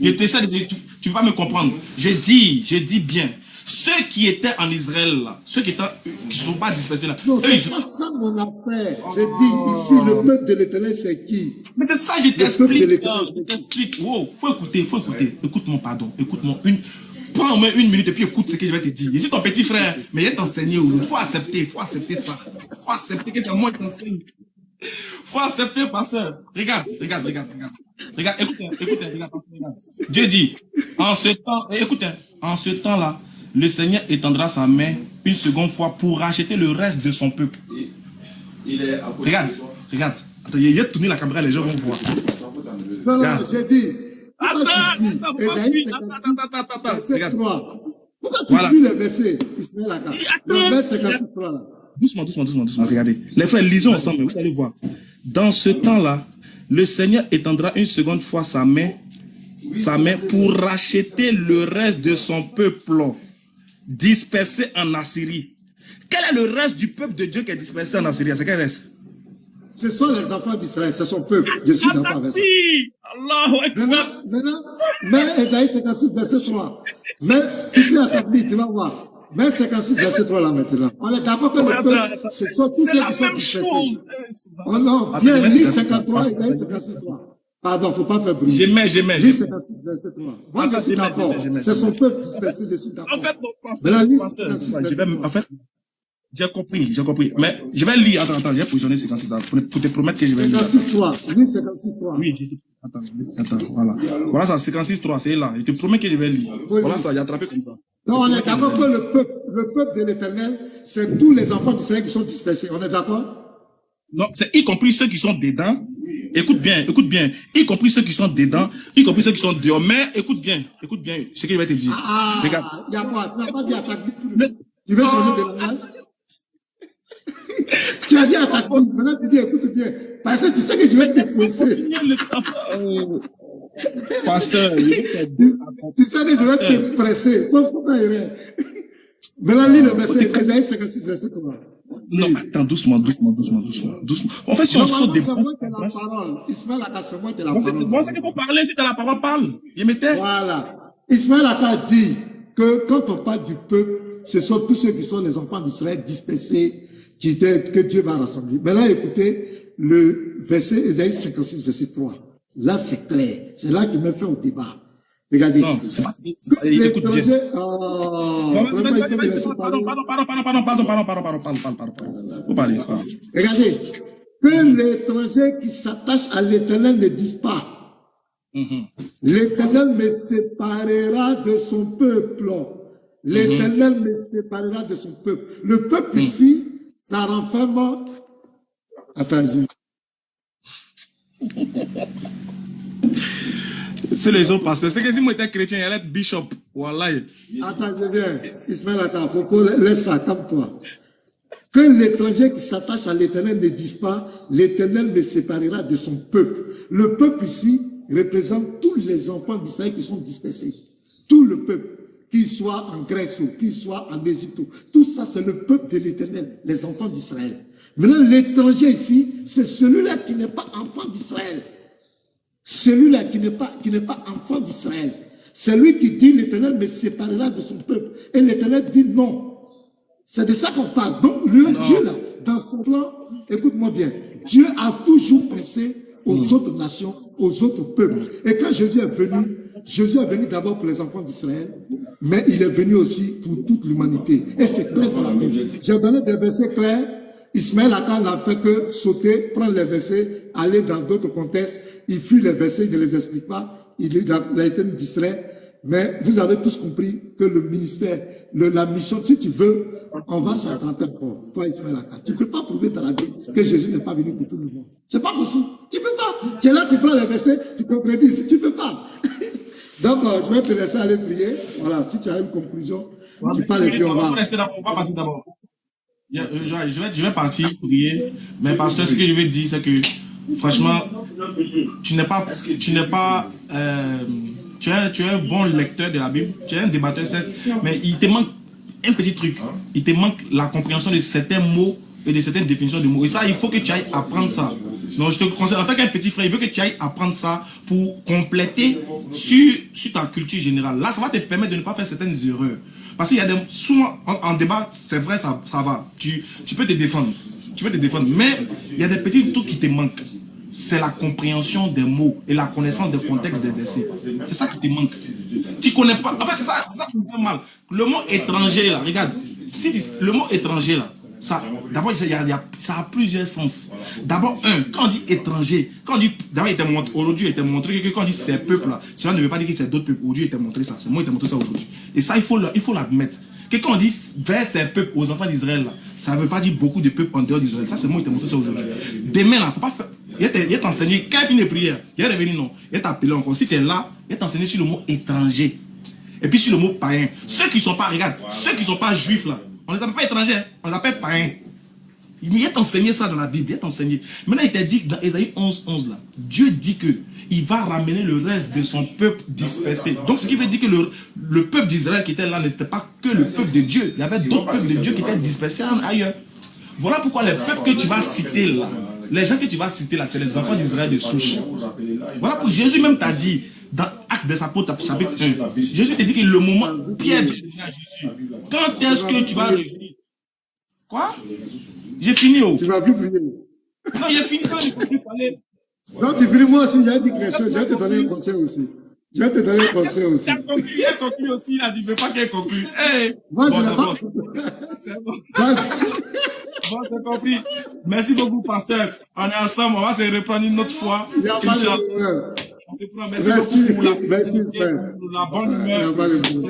Je t'essaie de... Tu vas me comprendre. Je dis bien. Ceux qui étaient en Israël, là, ceux qui ne sont pas dispersés là.
Non, c'est pas ça mon affaire. Je dis ici, le peuple de l'Éternel, c'est qui?
Mais c'est ça, je t'explique. Wow, faut écouter. Écoute-moi, pardon. Écoute-moi. Prends-moi une minute et puis écoute ce que je vais te dire. Je suis ton petit frère, mais je vais t'enseigner aujourd'hui. Faut accepter ça. Faut accepter que c'est moi qui t'enseigne. Faut accepter, pasteur. Regarde. Regarde, écoutez, regarde. Dieu dit, en ce temps-là, le Seigneur étendra sa main une seconde fois pour racheter le reste de son peuple. Regarde. Attends, il y a tourné la caméra, les gens vont voir.
Non, j'ai dit.
Attends.
Verset 3. Pourquoi tu lis le verset, Ismaël Aka? Le verset 53 là.
Doucement, regardez. Les frères, lisons ensemble, vous allez voir. Dans ce temps-là, le Seigneur étendra une seconde fois sa main pour racheter le reste de son peuple dispersé en Assyrie. Quel est le reste du peuple de Dieu qui est dispersé en Assyrie? C'est quel reste?
Ce sont les enfants d'Israël, c'est son peuple. Je suis d'accord avec ça. Maintenant, mais Ésaïe 56, verset 3. Mais tu suis à ta vie, tu vas voir. Mais 56, verset 3 là maintenant. On est d'accord que le peuple, ce sont tous ceux qui sont dispersés. Oh non, bien, lis 53 et 56, 3. Pardon, faut pas faire bruit.
J'aimais.
Lis 56, verset 3. Moi, je suis d'accord. C'est son peuple dispersé, je suis d'accord.
En fait,
mais la liste,
en fait, j'ai compris. Mais je vais lire. Attends, je vais positionner 56 pour te promettre que je vais lire.
56.3. Lis 56.3.
Oui, attends, voilà. Voilà ça, 56.3, c'est là. Je te promets que je vais lire. Voilà ça, j'ai attrapé comme ça.
Non, on est d'accord que le peuple de l'Éternel, c'est tous les enfants d'Israël qui sont dispersés. On est d'accord?
Non, c'est y compris ceux qui sont dedans. Écoute bien. Y compris ceux qui sont dedans, y compris ceux qui sont dehors. Mais écoute bien ce que je vais te dire.
Regarde. Il y a quoi? Tu n'as pas dit attaque. Tu veux changer de langage? Tu as dit à ta fille, maintenant tu dis, écoute bien, parce que tu sais que je vais te presser.
Pasteur,
Tu sais que je vais te presser. Pourquoi il est? Maintenant, lis le verset, Ésaïe 56, verset comment?
non, attends, doucement. En fait, si on saute des
c'est moi qui ai la parole. Ismaël Aka, c'est moi qui ai la parole.
Moi, c'est qu'il faut parler, si t'as la parole, parle. Il mettait.
Voilà. Ismaël Aka dit que quand on parle du peuple, ce sont tous ceux qui sont les enfants d'Israël dispersés, que Dieu va rassembler. Maintenant, écoutez le verset Ésaïe 56, verset 3. Là, c'est clair. C'est là qu'il me fait au débat. Regardez.
Non, c'est pas, écoute bien. Pardon. Vous parlez.
Regardez. Que l'étranger qui s'attache à l'Éternel ne dise pas. L'Éternel me séparera de son peuple. L'Éternel me séparera de son peuple. Le peuple ici, ça renferme. Attends,
c'est les autres pasteurs. C'est que si moi j'étais chrétien, il allait être bishop. Wallahi.
Attends, je viens. Ismaël Aka, laisse ça, calme-toi. Que l'étranger qui s'attache à l'Éternel ne dise pas, l'Éternel me séparera de son peuple. Le peuple ici représente tous les enfants d'Israël qui sont dispersés. Tout le peuple, qu'il soit en Grèce ou qu'il soit en Égypte, tout ça c'est le peuple de l'Éternel, les enfants d'Israël. Maintenant, l'étranger ici, c'est celui-là qui n'est pas enfant d'Israël. Celui-là qui n'est pas enfant d'Israël. C'est lui qui dit l'Éternel me séparera de son peuple. Et l'Éternel dit non. C'est de ça qu'on parle. Donc, Dieu là, dans son plan, écoute-moi bien, Dieu a toujours pensé aux autres nations, aux autres peuples. Et quand Jésus est venu d'abord pour les enfants d'Israël, mais il est venu aussi pour toute l'humanité. Et c'est clair dans la Bible. J'ai donné des versets clairs. Ismaël Aka n'a fait que sauter, prendre les versets, aller dans d'autres contextes. Il fuit les versets, il ne les explique pas. Il a été distrait. Mais vous avez tous compris que le ministère, la mission, si tu veux, on va s'attraper encore. Toi, Ismaël Aka, tu ne peux pas prouver dans la Bible que Jésus n'est pas venu pour tout le monde. C'est pas possible. Tu ne peux pas. Tu es là, tu prends les versets, tu contredis. Tu ne peux pas. Donc, je vais te laisser aller prier. Voilà, si tu as une conclusion, tu parles et puis on va.
On va partir d'abord. Je vais partir prier, mais pasteur, ce que je veux dire, c'est que franchement, tu es un bon lecteur de la Bible, tu es un débatteur, certes, mais il te manque un petit truc. Il te manque la compréhension de certains mots et de certaines définitions de mots. Et ça, il faut que tu ailles apprendre ça. Donc, je te conseille, en tant qu'un petit frère, il veut que tu ailles apprendre ça pour compléter sur ta culture générale. Là, ça va te permettre de ne pas faire certaines erreurs. Parce qu'il y a souvent, en débat, c'est vrai, ça va. Tu peux te défendre. Mais il y a des petits trucs qui te manquent. C'est la compréhension des mots et la connaissance des contextes des versets. C'est ça qui te manque. Tu connais pas. En fait, c'est ça qui me fait mal. Le mot étranger, là, regarde. Le mot étranger, là, d'abord, ça a plusieurs sens. D'abord, quand on dit étranger, aujourd'hui, il était montré que quand on dit ces peuples-là, cela ne veut pas dire que c'est d'autres peuples. Aujourd'hui, il était montré ça. C'est moi qui t'ai montré ça aujourd'hui. Et ça, il faut l'admettre. Que quand on dit vers ces peuples, aux enfants d'Israël, ça ne veut pas dire beaucoup de peuples en dehors d'Israël. Ça, c'est moi qui t'ai montré ça aujourd'hui. Demain, là, il ne faut pas faire. Il t'a enseigné, quand il finit de prière, il est revenu, non. Il t'a appelé encore. Si tu es là, il t'a enseigné sur le mot étranger. Et puis sur le mot païen. Ceux qui ne sont pas, regarde, ceux qui ne sont pas juifs, là, on ne les appelle pas étrangers, on les appelle païens. Il t'a enseigné ça dans la Bible, il t'a enseigné. Maintenant, il t'a dit que dans Ésaïe 11, là, Dieu dit qu'il va ramener le reste de son peuple dispersé. Donc, ce qui veut dire que le peuple d'Israël qui était là n'était pas que le peuple de Dieu. Il y avait d'autres peuples de Dieu qui étaient dispersés ailleurs. Voilà pourquoi les peuples que tu vas citer là, les gens que tu vas citer là, c'est les enfants d'Israël de souche. Voilà pourquoi Jésus même t'a dit, dans Actes des Apôtres, chapitre 1, Jésus t'a dit que le moment, Pierre vient à Jésus. Quand est-ce que tu vas revenir? Quoi? J'ai fini.
Tu vas plus prier.
Non, j'ai fini ça, je ne peux plus parler.
Non, tu finis moi aussi, j'ai dit quelque chose, je vais te donner un conseil aussi. Tu as
conclu aussi, là, tu ne veux pas qu'elle conclue. Hey.
Moi,
bon,
je l'ai pas.
C'est bon. Bon, c'est compris. Merci beaucoup, pasteur. On est ensemble, on va se reprendre une autre fois.
Il n'y a pas de problème.
Merci beaucoup pour la bonne humeur.